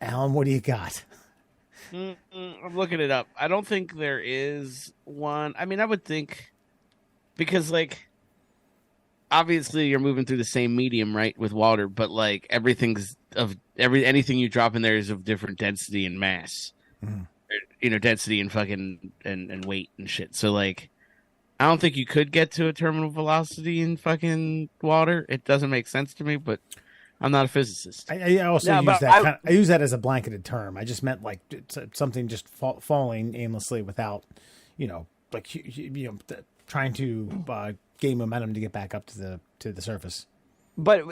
Alan, what do you got? I'm looking it up. I don't think there is one. I mean, I would think because obviously you're moving through the same medium, right, with water, but like anything you drop in there is of different density and mass. Density and fucking and weight and shit. So like I don't think you could get to a terminal velocity in fucking water. It doesn't make sense to me, but I'm not a physicist. I also use that. I use that as a blanketed term. I just meant like something just falling aimlessly without, trying to gain momentum to get back up to the surface. But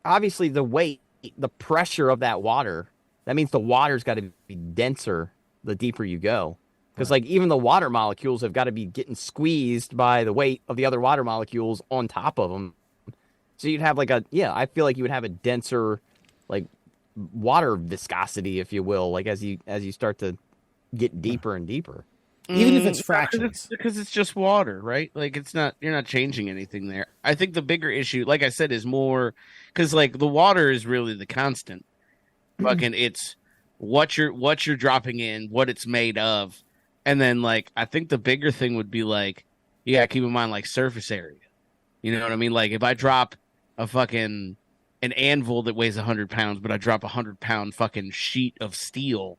obviously the weight, the pressure of that water, that means the water's got to be denser the deeper you go. Because even the water molecules have got to be getting squeezed by the weight of the other water molecules on top of them. So you'd have I feel like you would have a denser, water viscosity, if you will, as you start to get deeper and deeper. Even if it's fractions. Because it's just water, right? Like you're not changing anything there. I think the bigger issue, like I said, is more because the water is really the constant. Fucking it's what you're dropping in, what it's made of. And then I think the bigger thing would be you gotta keep in mind surface area. You know what I mean? Like if I drop an anvil that weighs 100 pounds, but I drop 100-pound fucking sheet of steel,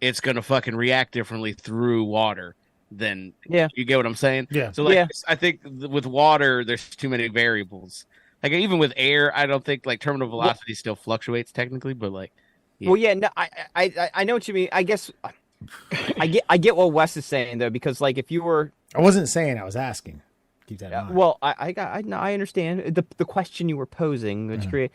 it's gonna fucking react differently through water than you get what I'm saying? Yeah. So I think with water, there's too many variables. Like even with air, I don't think terminal velocity still fluctuates technically, but Well, yeah, no, I know what you mean. I guess I get what Wes is saying though, because if you were, I wasn't saying, I was asking. Keep that in mind. Well, I understand the question you were posing, which create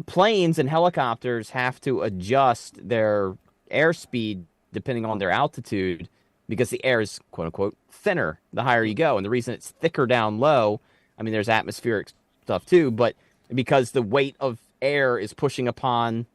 planes and helicopters have to adjust their airspeed depending on their altitude because the air is quote unquote thinner the higher you go, and the reason it's thicker down low, I mean, there's atmospheric stuff too, but because the weight of air is pushing upon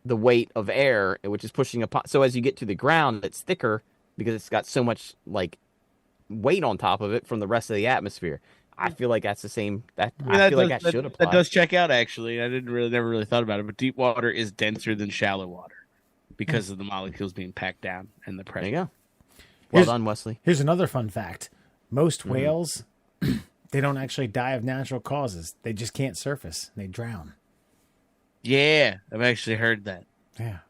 the weight of air, which is pushing upon. So as you get to the ground, it's thicker because it's got so much weight on top of it from the rest of the atmosphere. I feel like that's the same. That should apply. That does check out actually. I never really thought about it, but deep water is denser than shallow water because of the molecules being packed down and the pressure. There you go. Well done, Wesley. Here's another fun fact: most whales, they don't actually die of natural causes. They just can't surface. They drown. Yeah, I've actually heard that. Yeah.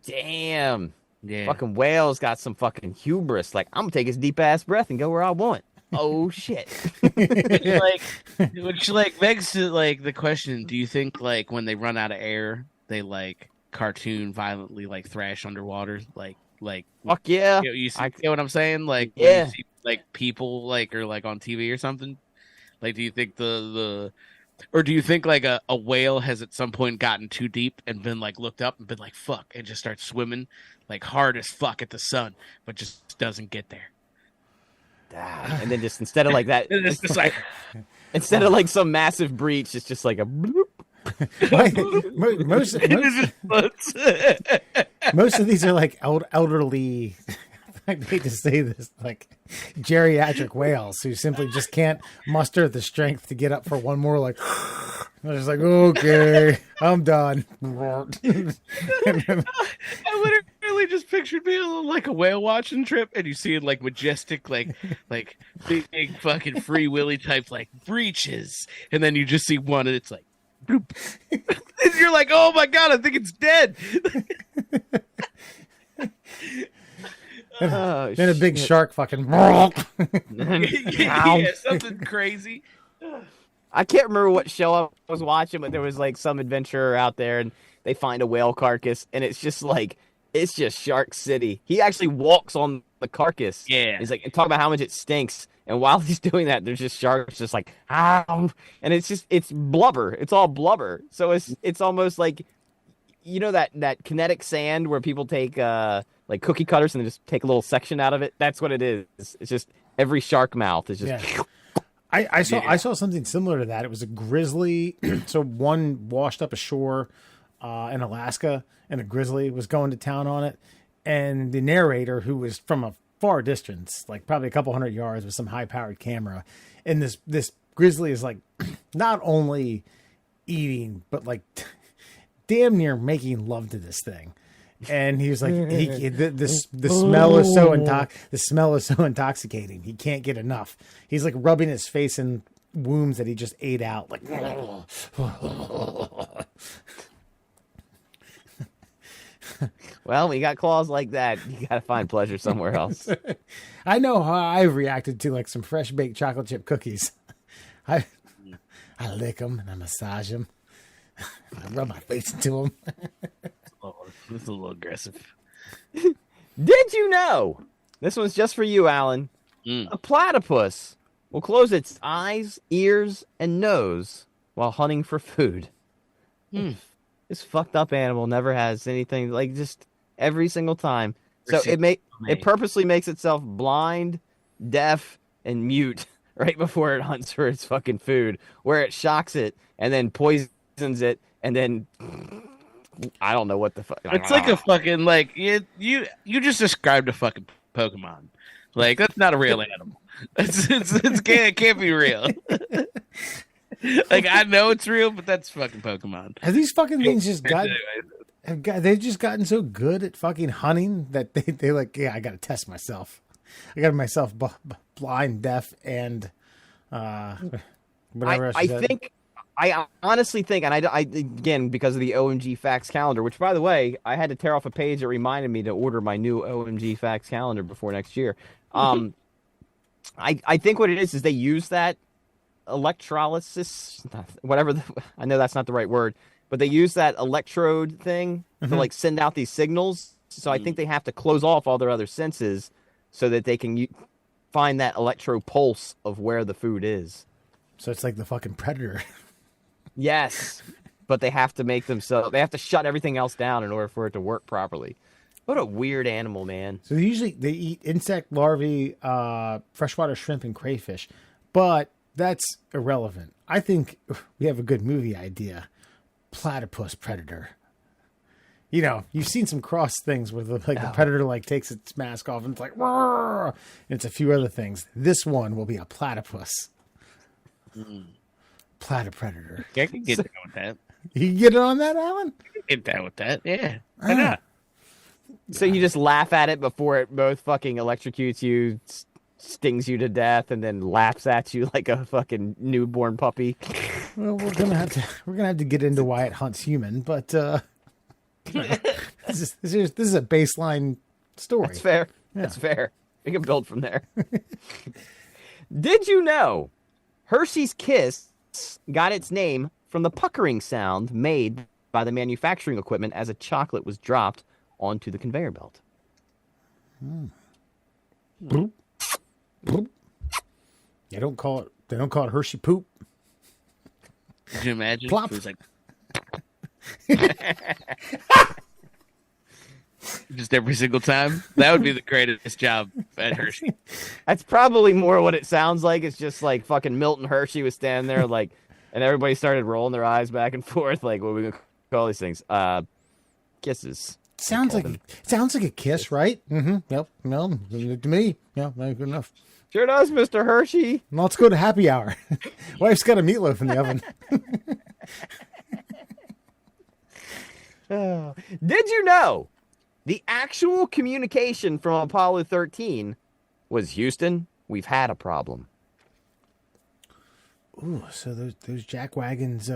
Damn. Yeah. Fucking whales got some fucking hubris. I'm gonna take his deep ass breath and go where I want. Oh shit. which begs to the question: do you think when they run out of air, they cartoon violently thrash underwater? Fuck yeah. You see what I'm saying? Yeah. When you see, people are on TV or something. Do you think or do you think a whale has at some point gotten too deep and been looked up and been fuck and just starts swimming hard as fuck at the sun, but just doesn't get there? And then just instead of that, it's just instead of some massive breach, it's just a bloop. most of these are like elderly. I hate to say this, like geriatric whales who simply just can't muster the strength to get up for one more. Like, they're just like, okay, I'm done. I literally just pictured being like a whale watching trip, and you see it like majestic, like big fucking Free Willy type like breaches, and then you just see one, and it's like, bloop. And you're like, oh my god, I think it's dead. Then a big shark fucking. Yeah, something crazy. I can't remember what show I was watching, but there was like some adventurer out there, and they find a whale carcass, and it's just Shark City. He actually walks on the carcass. Yeah, he's like, and talk about how much it stinks. And while he's doing that, there's just sharks, just like, ow, and it's blubber. It's all blubber. So it's almost like, you know, that kinetic sand where people take like cookie cutters and then just take a little section out of it. That's what it is. It's just every shark mouth is just. Yeah. I saw something similar to that. It was a grizzly. So one washed up ashore in Alaska, and a grizzly was going to town on it. And the narrator, who was from a far distance, like probably a couple hundred yards, with some high-powered camera, and this grizzly is like not only eating, but like damn near making love to this thing. And he was like, the smell is so intoxicating. He can't get enough. He's like rubbing his face in wombs that he just ate out. Like, well, when you got claws like that, you got to find pleasure somewhere else. I know how I've reacted to like some fresh baked chocolate chip cookies. I lick them and I massage them. I rub my face into them. It's a little aggressive. Did you know? This one's just for you, Alan. A platypus will close its eyes, ears, and nose while hunting for food. This fucked up animal never has anything, like, just every single time. So it purposely makes itself blind, deaf, and mute right before it hunts for its fucking food, where it shocks it and then poisons it and then I don't know what the fuck. It's like a fucking, like, you just described a fucking Pokemon. Like, that's not a real animal. It can't be real. Like, I know it's real, but that's fucking Pokemon. Have these fucking things just they've just gotten so good at fucking hunting that they like, yeah, I gotta test myself. I got myself blind, deaf, and whatever else. I honestly think, and I again, because of the OMG Facts calendar, which, by the way, I had to tear off a page that reminded me to order my new OMG Facts calendar before next year. I think what it is they use that electrolysis, whatever. I know that's not the right word, but they use that electrode thing to like send out these signals. So I think they have to close off all their other senses so that they can find that electro pulse of where the food is. So it's like the fucking predator. Yes, but they have to make them so they have to shut everything else down in order for it to work properly. What a weird animal, man. So they eat insect larvae, freshwater shrimp, and crayfish, but that's irrelevant. I think we have a good movie idea: platypus predator. You know, you've seen some cross things where the predator like takes its mask off and it's like, "Roar!" And it's a few other things. This one will be a platypus. Platypredator. Yeah, I can get down with that. You can get it on that, Alan? I can get down with that. Yeah. Why not? So you just laugh at it before it both fucking electrocutes you, stings you to death, and then laughs at you like a fucking newborn puppy. Well, we're gonna have to get into why it hunts human, but this is a baseline story. That's fair. Yeah. That's fair. We can build from there. Did you know Hershey's Kiss got its name from the puckering sound made by the manufacturing equipment as a chocolate was dropped onto the conveyor belt? Bloop. Bloop. They don't call it Hershey poop. Could you imagine? Plop. If it was like just every single time? That would be the greatest job at Hershey. That's probably more what it sounds like. It's just like fucking Milton Hershey was standing there like, And everybody started rolling their eyes back and forth, like, what are we going to call these things? Kisses. Sounds like a kiss, right? Mm-hmm. Yep. No, to me, yeah, not good enough. Sure does, Mr. Hershey. Well, let's go to happy hour. Wife's got a meatloaf in the oven. Did you know the actual communication from Apollo 13 was Houston? We've had a problem. Ooh, so those jack wagons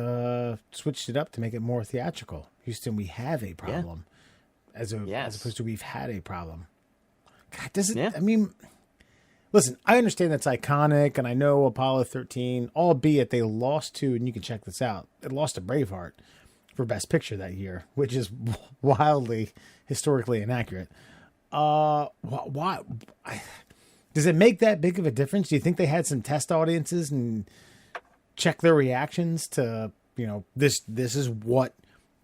switched it up to make it more theatrical. Houston, we have a problem, as opposed to we've had a problem. God, does it? Yeah. I mean, listen, I understand that's iconic, and I know Apollo 13, albeit they lost to, and you can check this out, they lost to Braveheart for Best Picture that year, which is wildly historically inaccurate. Why? Does it make that big of a difference? Do you think they had some test audiences and check their reactions to, this is what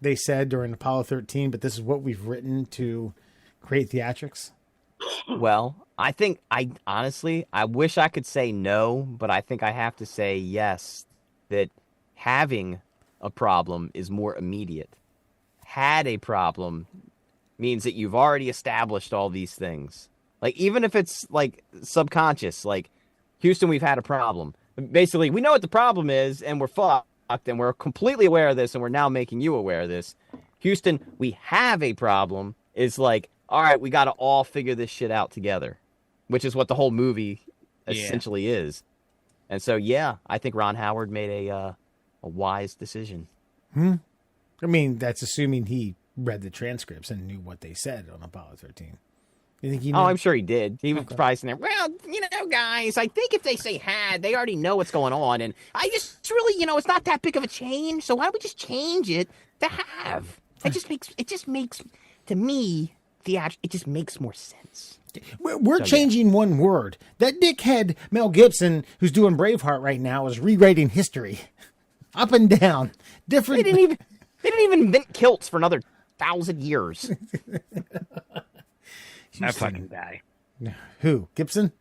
they said during Apollo 13, but this is what we've written to create theatrics? Well, I honestly wish I could say no, but I think I have to say yes, that having a problem is more immediate. Had a problem means that you've already established all these things. Like, even if it's like subconscious, like, Houston, we've had a problem. Basically, we know what the problem is, and we're fucked, and we're completely aware of this, and we're now making you aware of this. Houston, we have a problem is like, all right, we got to all figure this shit out together, which is what the whole movie essentially is. And so, yeah, I think Ron Howard made a wise decision. I mean, that's assuming he read the transcripts and knew what they said on Apollo 13. You think he knew? Oh, I'm sure he did. He was probably sitting there, well, guys, I think if they say had, they already know what's going on. And I just really, it's not that big of a change. So why don't we just change it to have? It just makes, to me, it just makes more sense. We're changing one word. That dickhead Mel Gibson, who's doing Braveheart right now, is rewriting history. Up and down. Different. They didn't even invent kilts for another 1,000 years. That fucking guy. Who? Gibson?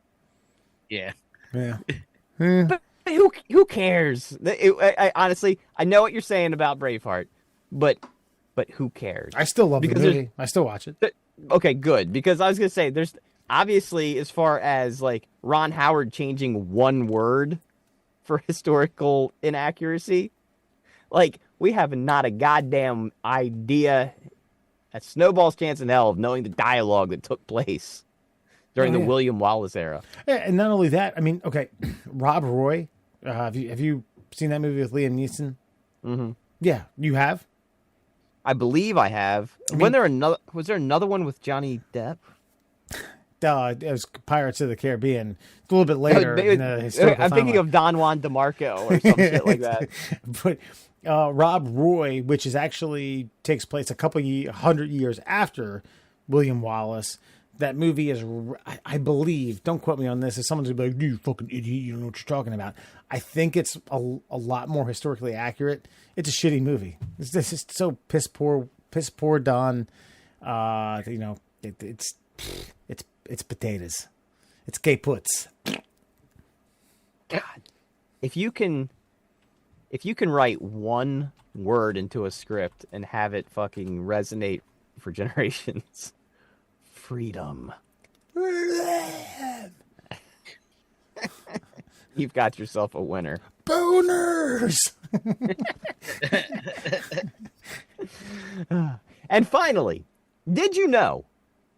Yeah. But who cares? I honestly, I know what you're saying about Braveheart, but who cares? I still love the movie. I still watch it. Okay, good. Because I was going to say, there's obviously, as far as like Ron Howard changing one word for historical inaccuracy, like, we have not a goddamn idea, a snowball's chance in hell of knowing the dialogue that took place during the William Wallace era. Yeah, and not only that, I mean, okay, Rob Roy, have you seen that movie with Liam Neeson? Mm-hmm. Yeah, you have? I believe I have. Was there another one with Johnny Depp? It was Pirates of the Caribbean. It's a little bit later. I'm thinking of Don Juan DeMarco or some shit like that. But Rob Roy, which is actually takes place a couple 100 years after William Wallace. That movie is, I believe, don't quote me on this, if someone's going to be like, you fucking idiot, you don't know what you're talking about. I think it's a lot more historically accurate. It's a shitty movie. It's just so piss poor done. It's potatoes. It's gay puts. God, if you can write one word into a script and have it fucking resonate for generations, freedom. You've got yourself a winner. Boners. And finally, did you know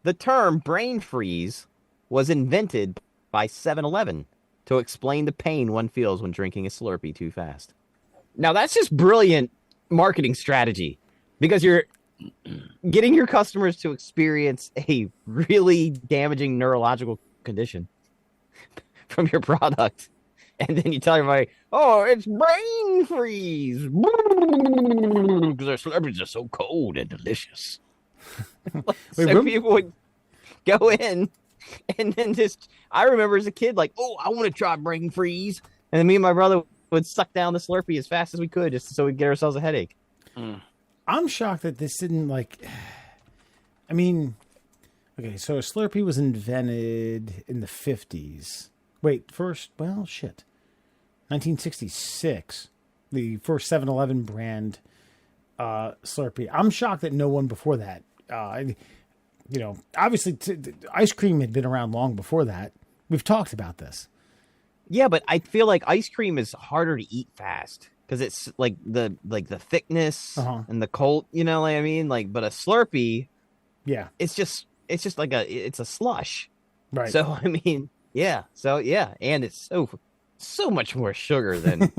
the term brain freeze was invented by 7-Eleven to explain the pain one feels when drinking a Slurpee too fast? Now, that's just brilliant marketing strategy, because you're getting your customers to experience a really damaging neurological condition from your product. And then you tell everybody, oh, it's brain freeze. Because our Slurpees are so cold and delicious. So people would go in and then just, I remember as a kid, like, oh, I want to try brain freeze. And then me and my brother would suck down the Slurpee as fast as we could just so we'd get ourselves a headache. I'm shocked that this didn't, like, I mean, okay, so a Slurpee was invented in the 50s. Wait, first, well, shit. 1966. the first 7-Eleven brand Slurpee. I'm shocked that no one before that. Obviously, ice cream had been around long before that. We've talked about this. Yeah, but I feel like ice cream is harder to eat fast because it's like the thickness and the cold. You know what I mean? Like, but a Slurpee, yeah, it's just like it's a slush. Right. So I mean, yeah. So yeah, and it's so much more sugar than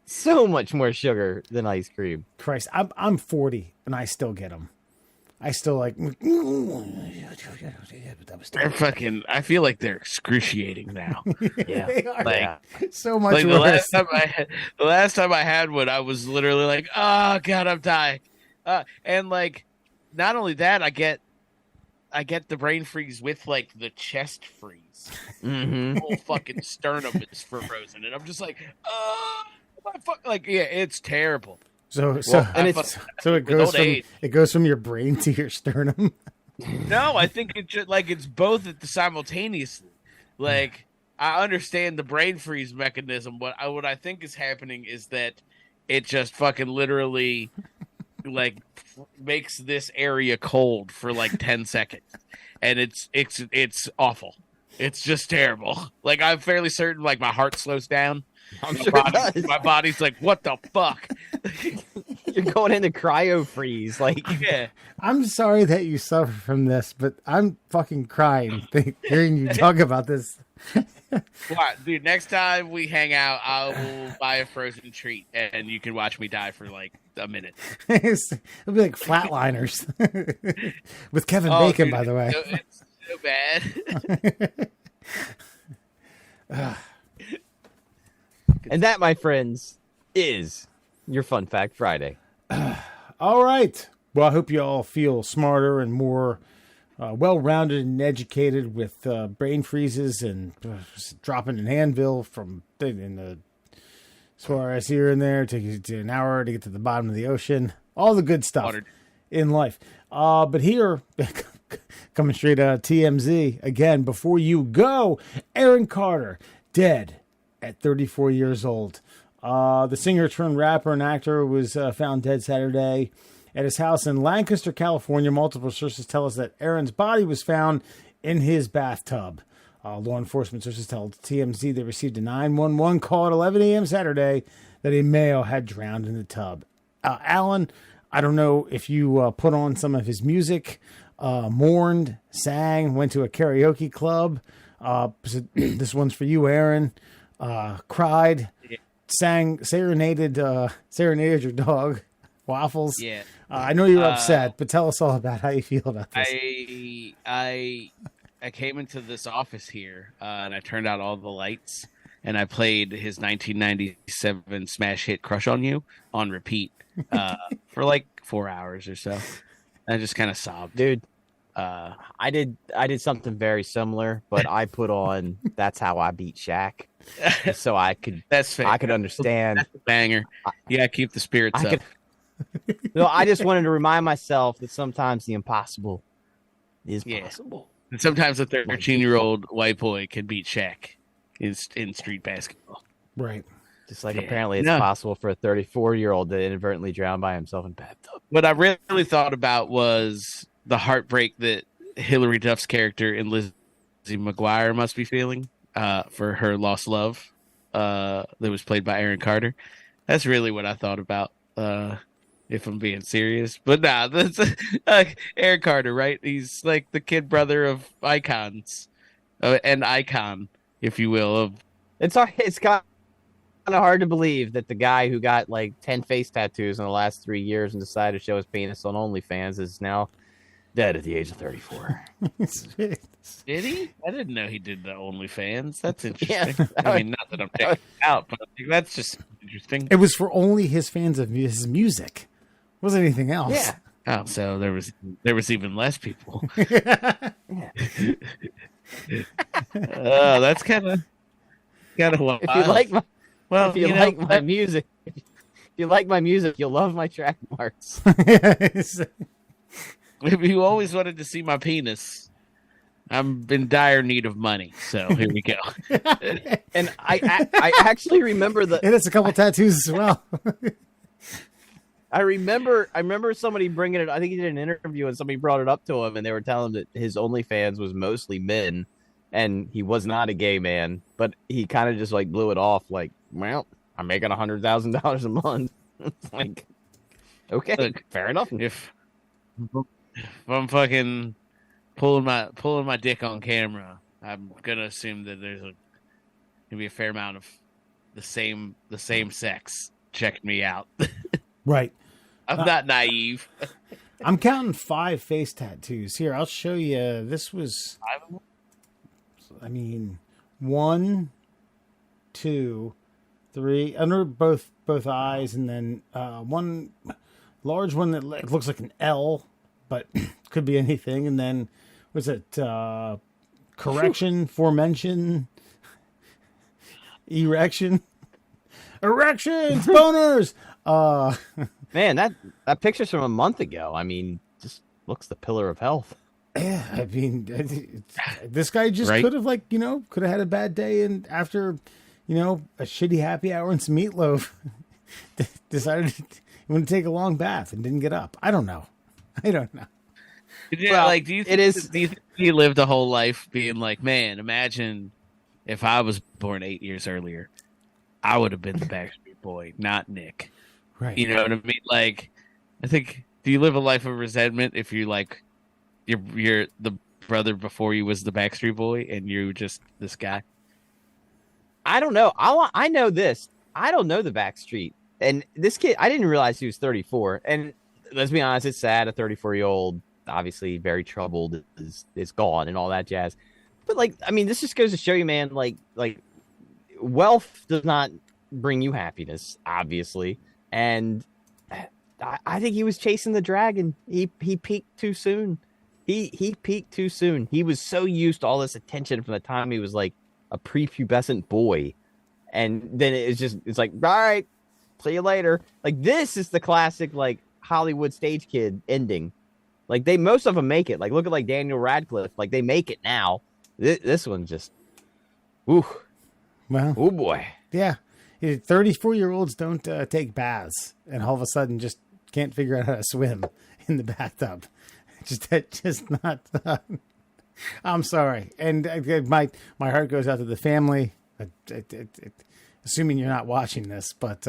so much more sugar than ice cream. Christ, I'm 40 and I still get them. I still like. They're fucking. I feel like they're excruciating now. Yeah, they are. Like so much like worse. the last time I had one, I was literally like, "Oh God, I'm dying." And like, not only that, I get the brain freeze with like the chest freeze. Mm-hmm. The whole fucking sternum is frozen, and I'm just like, my fuck, like, yeah, it's terrible. So it goes from your brain to your sternum. No, I think it's just like it's both at the simultaneously. Like, I understand the brain freeze mechanism. What I think is happening is that it just fucking literally like makes this area cold for like 10 seconds, and it's awful. It's just terrible. Like, I'm fairly certain like my heart slows down. I'm sure it does. My body's like, what the fuck? You're going into cryo freeze, like. Yeah. I'm sorry that you suffer from this, but I'm fucking crying hearing you talk about this. What, dude? Next time we hang out, I will buy a frozen treat, and you can watch me die for like a minute. It'll be like Flatliners with Kevin Bacon, dude, by the way. It's so bad. And that, my friends, is your Fun Fact Friday. All right. Well, I hope you all feel smarter and more well-rounded and educated with brain freezes and dropping an anvil from as far as here and there, take you to an hour to get to the bottom of the ocean. All the good stuff in life. But here, coming straight out of TMZ, again, before you go, Aaron Carter, dead at 34 years old. The singer turned rapper and actor was found dead Saturday at his house in Lancaster, California. Multiple sources tell us that Aaron's body was found in his bathtub. Law enforcement sources tell TMZ they received a 911 call at 11 a.m. Saturday that a male had drowned in the tub. Alan, I don't know if you put on some of his music, mourned, sang, went to a karaoke club. This one's for you, Aaron. Cried, sang, serenaded your dog, Waffles. Yeah. I know you're upset, but tell us all about how you feel about this. I came into this office here, and I turned out all the lights, and I played his 1997 smash hit "Crush on You" on repeat for like 4 hours or so. I just kind of sobbed, dude. I did something very similar, but I put on "That's How I Beat Shaq," so I could. That's fair. I could understand. That's a banger. Yeah, keep the spirits up. No, I just wanted to remind myself that sometimes the impossible is possible. And sometimes a 13-year-old white boy can beat Shaq in street basketball. Right. Just like apparently it's possible for a 34-year-old to inadvertently drown by himself in bathtub. What I really thought about was the heartbreak that Hilary Duff's character in Lizzie McGuire must be feeling for her lost love that was played by Aaron Carter. That's really what I thought about, if I'm being serious. But nah, that's Aaron Carter, right? He's like the kid brother of icons, an icon, if you will. It's kind of hard to believe that the guy who got like 10 face tattoos in the last 3 years and decided to show his penis on OnlyFans is now dead at the age of 34. Did he? I didn't know he did the OnlyFans. That's interesting. Yeah, I mean, not that I'm checking it out, but that's just interesting. It was for only his fans of his music. It wasn't anything else. Yeah. Oh, so there was even less people. That's kind of wild. If you like my my music, if you like my music, you'll love my track marks. If you always wanted to see my penis, I'm in dire need of money, so here we go. And I actually remember And it's a couple tattoos as well. I remember somebody bringing it. I think he did an interview and somebody brought it up to him, and they were telling him that his OnlyFans was mostly men, and he was not a gay man, but he kind of just like blew it off, like, well, I'm making $100,000 a month. It's like, okay, look, fair enough. If I'm fucking pulling my dick on camera, I'm gonna assume that there's gonna be a fair amount of the same sex checking me out. Right. I'm not naive. I'm counting 5 face tattoos. Here, I'll show you. This was, I mean, 1, 2, 3 under both eyes, and then one large one that looks like an L, but could be anything. And then was it correction, foremention, erection, erections, boners. Man, that picture's from a month ago. I mean, just looks the pillar of health. Yeah, I mean, this guy just Right? could have, like, could have had a bad day, and after, a shitty happy hour and some meatloaf, decided he wanted to take a long bath and didn't get up. I don't know. Well, do you think he lived a whole life being like, man, imagine if I was born 8 years earlier, I would have been the Backstreet Boy, not Nick. Right. You know what I mean? Like, I think, do you live a life of resentment if you like you're the brother before you was the Backstreet Boy and you just this guy? I don't know. I know this. I don't know the Backstreet. And this kid, I didn't realize he was 34. And let's be honest, it's sad. A 34-year-old, obviously very troubled, is gone and all that jazz. But like, I mean, this just goes to show you, man. Like wealth does not bring you happiness, obviously. And I think he was chasing the dragon. He peaked too soon. He peaked too soon. He was so used to all this attention from the time he was like a prepubescent boy, and then it's like, all right, see you later. Like, this is the classic like Hollywood stage kid ending. Like, most of them make it. Like, look at like Daniel Radcliffe. Like, they make it now. This one just, ooh, Well, oh boy, yeah. 34-year-olds don't take baths, and all of a sudden just can't figure out how to swim in the bathtub. Just not. I'm sorry, and my heart goes out to the family. Assuming you're not watching this, but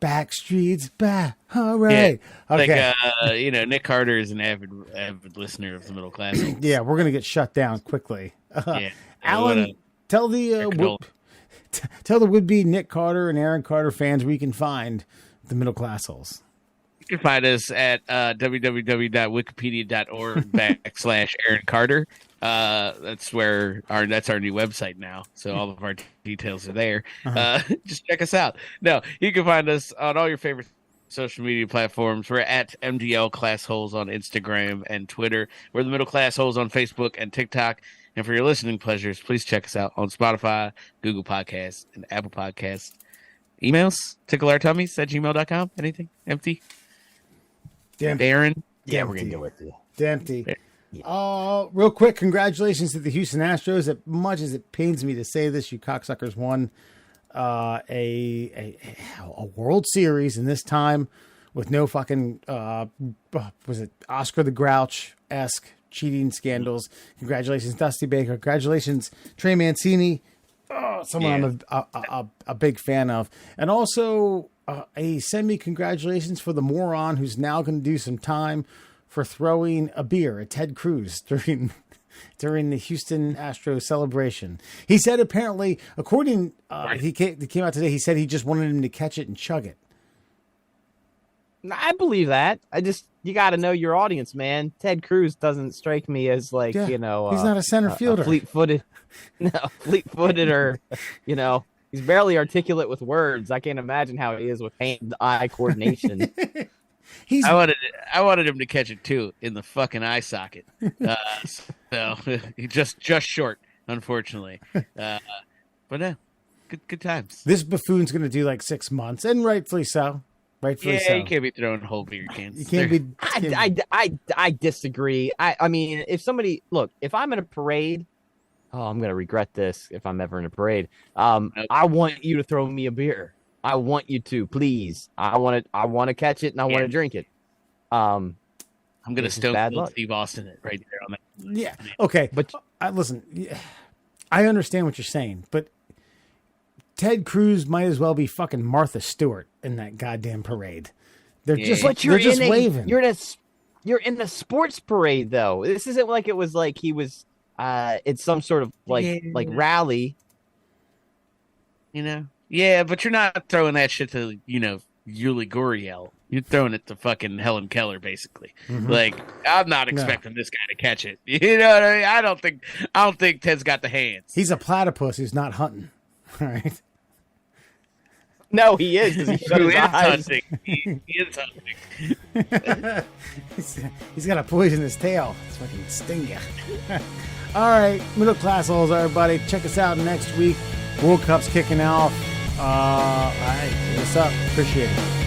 Backstreet's back. All right. Yeah, Okay. Like, Nick Carter is an avid listener of the Middle Class. Yeah, we're gonna get shut down quickly. Yeah, Alan, tell the would-be Nick Carter and Aaron Carter fans where you can find the Middle Class Holes. You can find us at www.wikipedia.org/Aaron Carter. That's our new website now. So all of our details are there. Just check us out. No, you can find us on all your favorite social media platforms. We're at MDL Class Holes on Instagram and Twitter. We're the Middle Class Holes on Facebook and TikTok. And for your listening pleasures, please check us out on Spotify, Google Podcasts, and Apple Podcasts. Emails, tickleourtummies@gmail.com. Anything? Empty? Darren? yeah, we're gonna go with you. Empty. Real quick, congratulations to the Houston Astros. As much as it pains me to say this, you cocksuckers won a World Series, and this time with no fucking was it Oscar the Grouch-esque cheating scandals. Congratulations, Dusty Baker. Congratulations, Trey Mancini. Someone I'm a big fan of. And also a semi-congratulations for the moron who's now going to do some time for throwing a beer at Ted Cruz during the Houston Astros celebration. He said apparently, according, he came out today, he said he just wanted him to catch it and chug it. I believe that. You got to know your audience, man. Ted Cruz doesn't strike me as like, he's not a center fielder. Fleet-footed or, he's barely articulate with words. I can't imagine how he is with hand-eye coordination. I wanted him to catch it too in the fucking eye socket. So he just short, unfortunately. But no, good times. This buffoon's going to do like 6 months, and rightfully so. Rightfully Yeah, so. you can't be throwing whole beer cans. You can't be. I disagree. I mean, if I'm in a parade, I'm gonna regret this if I'm ever in a parade. I want you to throw me a beer. I want you to, please. I want to catch it and I want to drink it. I'm gonna Stone Cold Steve Austin it right there on that. Yeah. Okay. But listen, I understand what you're saying, but Ted Cruz might as well be fucking Martha Stewart in that goddamn parade. They're just waving. You're in a sports parade though. This isn't like it was like he was it's some sort of like rally. You know? Yeah, but you're not throwing that shit to, Yuli Gurriel. You're throwing it to fucking Helen Keller, basically. Mm-hmm. Like, I'm not expecting this guy to catch it. You know what I mean? I don't think Ted's got the hands. He's a platypus who's not hunting. All right. No, he is. He is hunting. He is hunting. He's got a poisonous tail. It's fucking sting you. All right, middle class holes, everybody. Check us out next week. World Cup's kicking off. All right, hit us up. Appreciate it.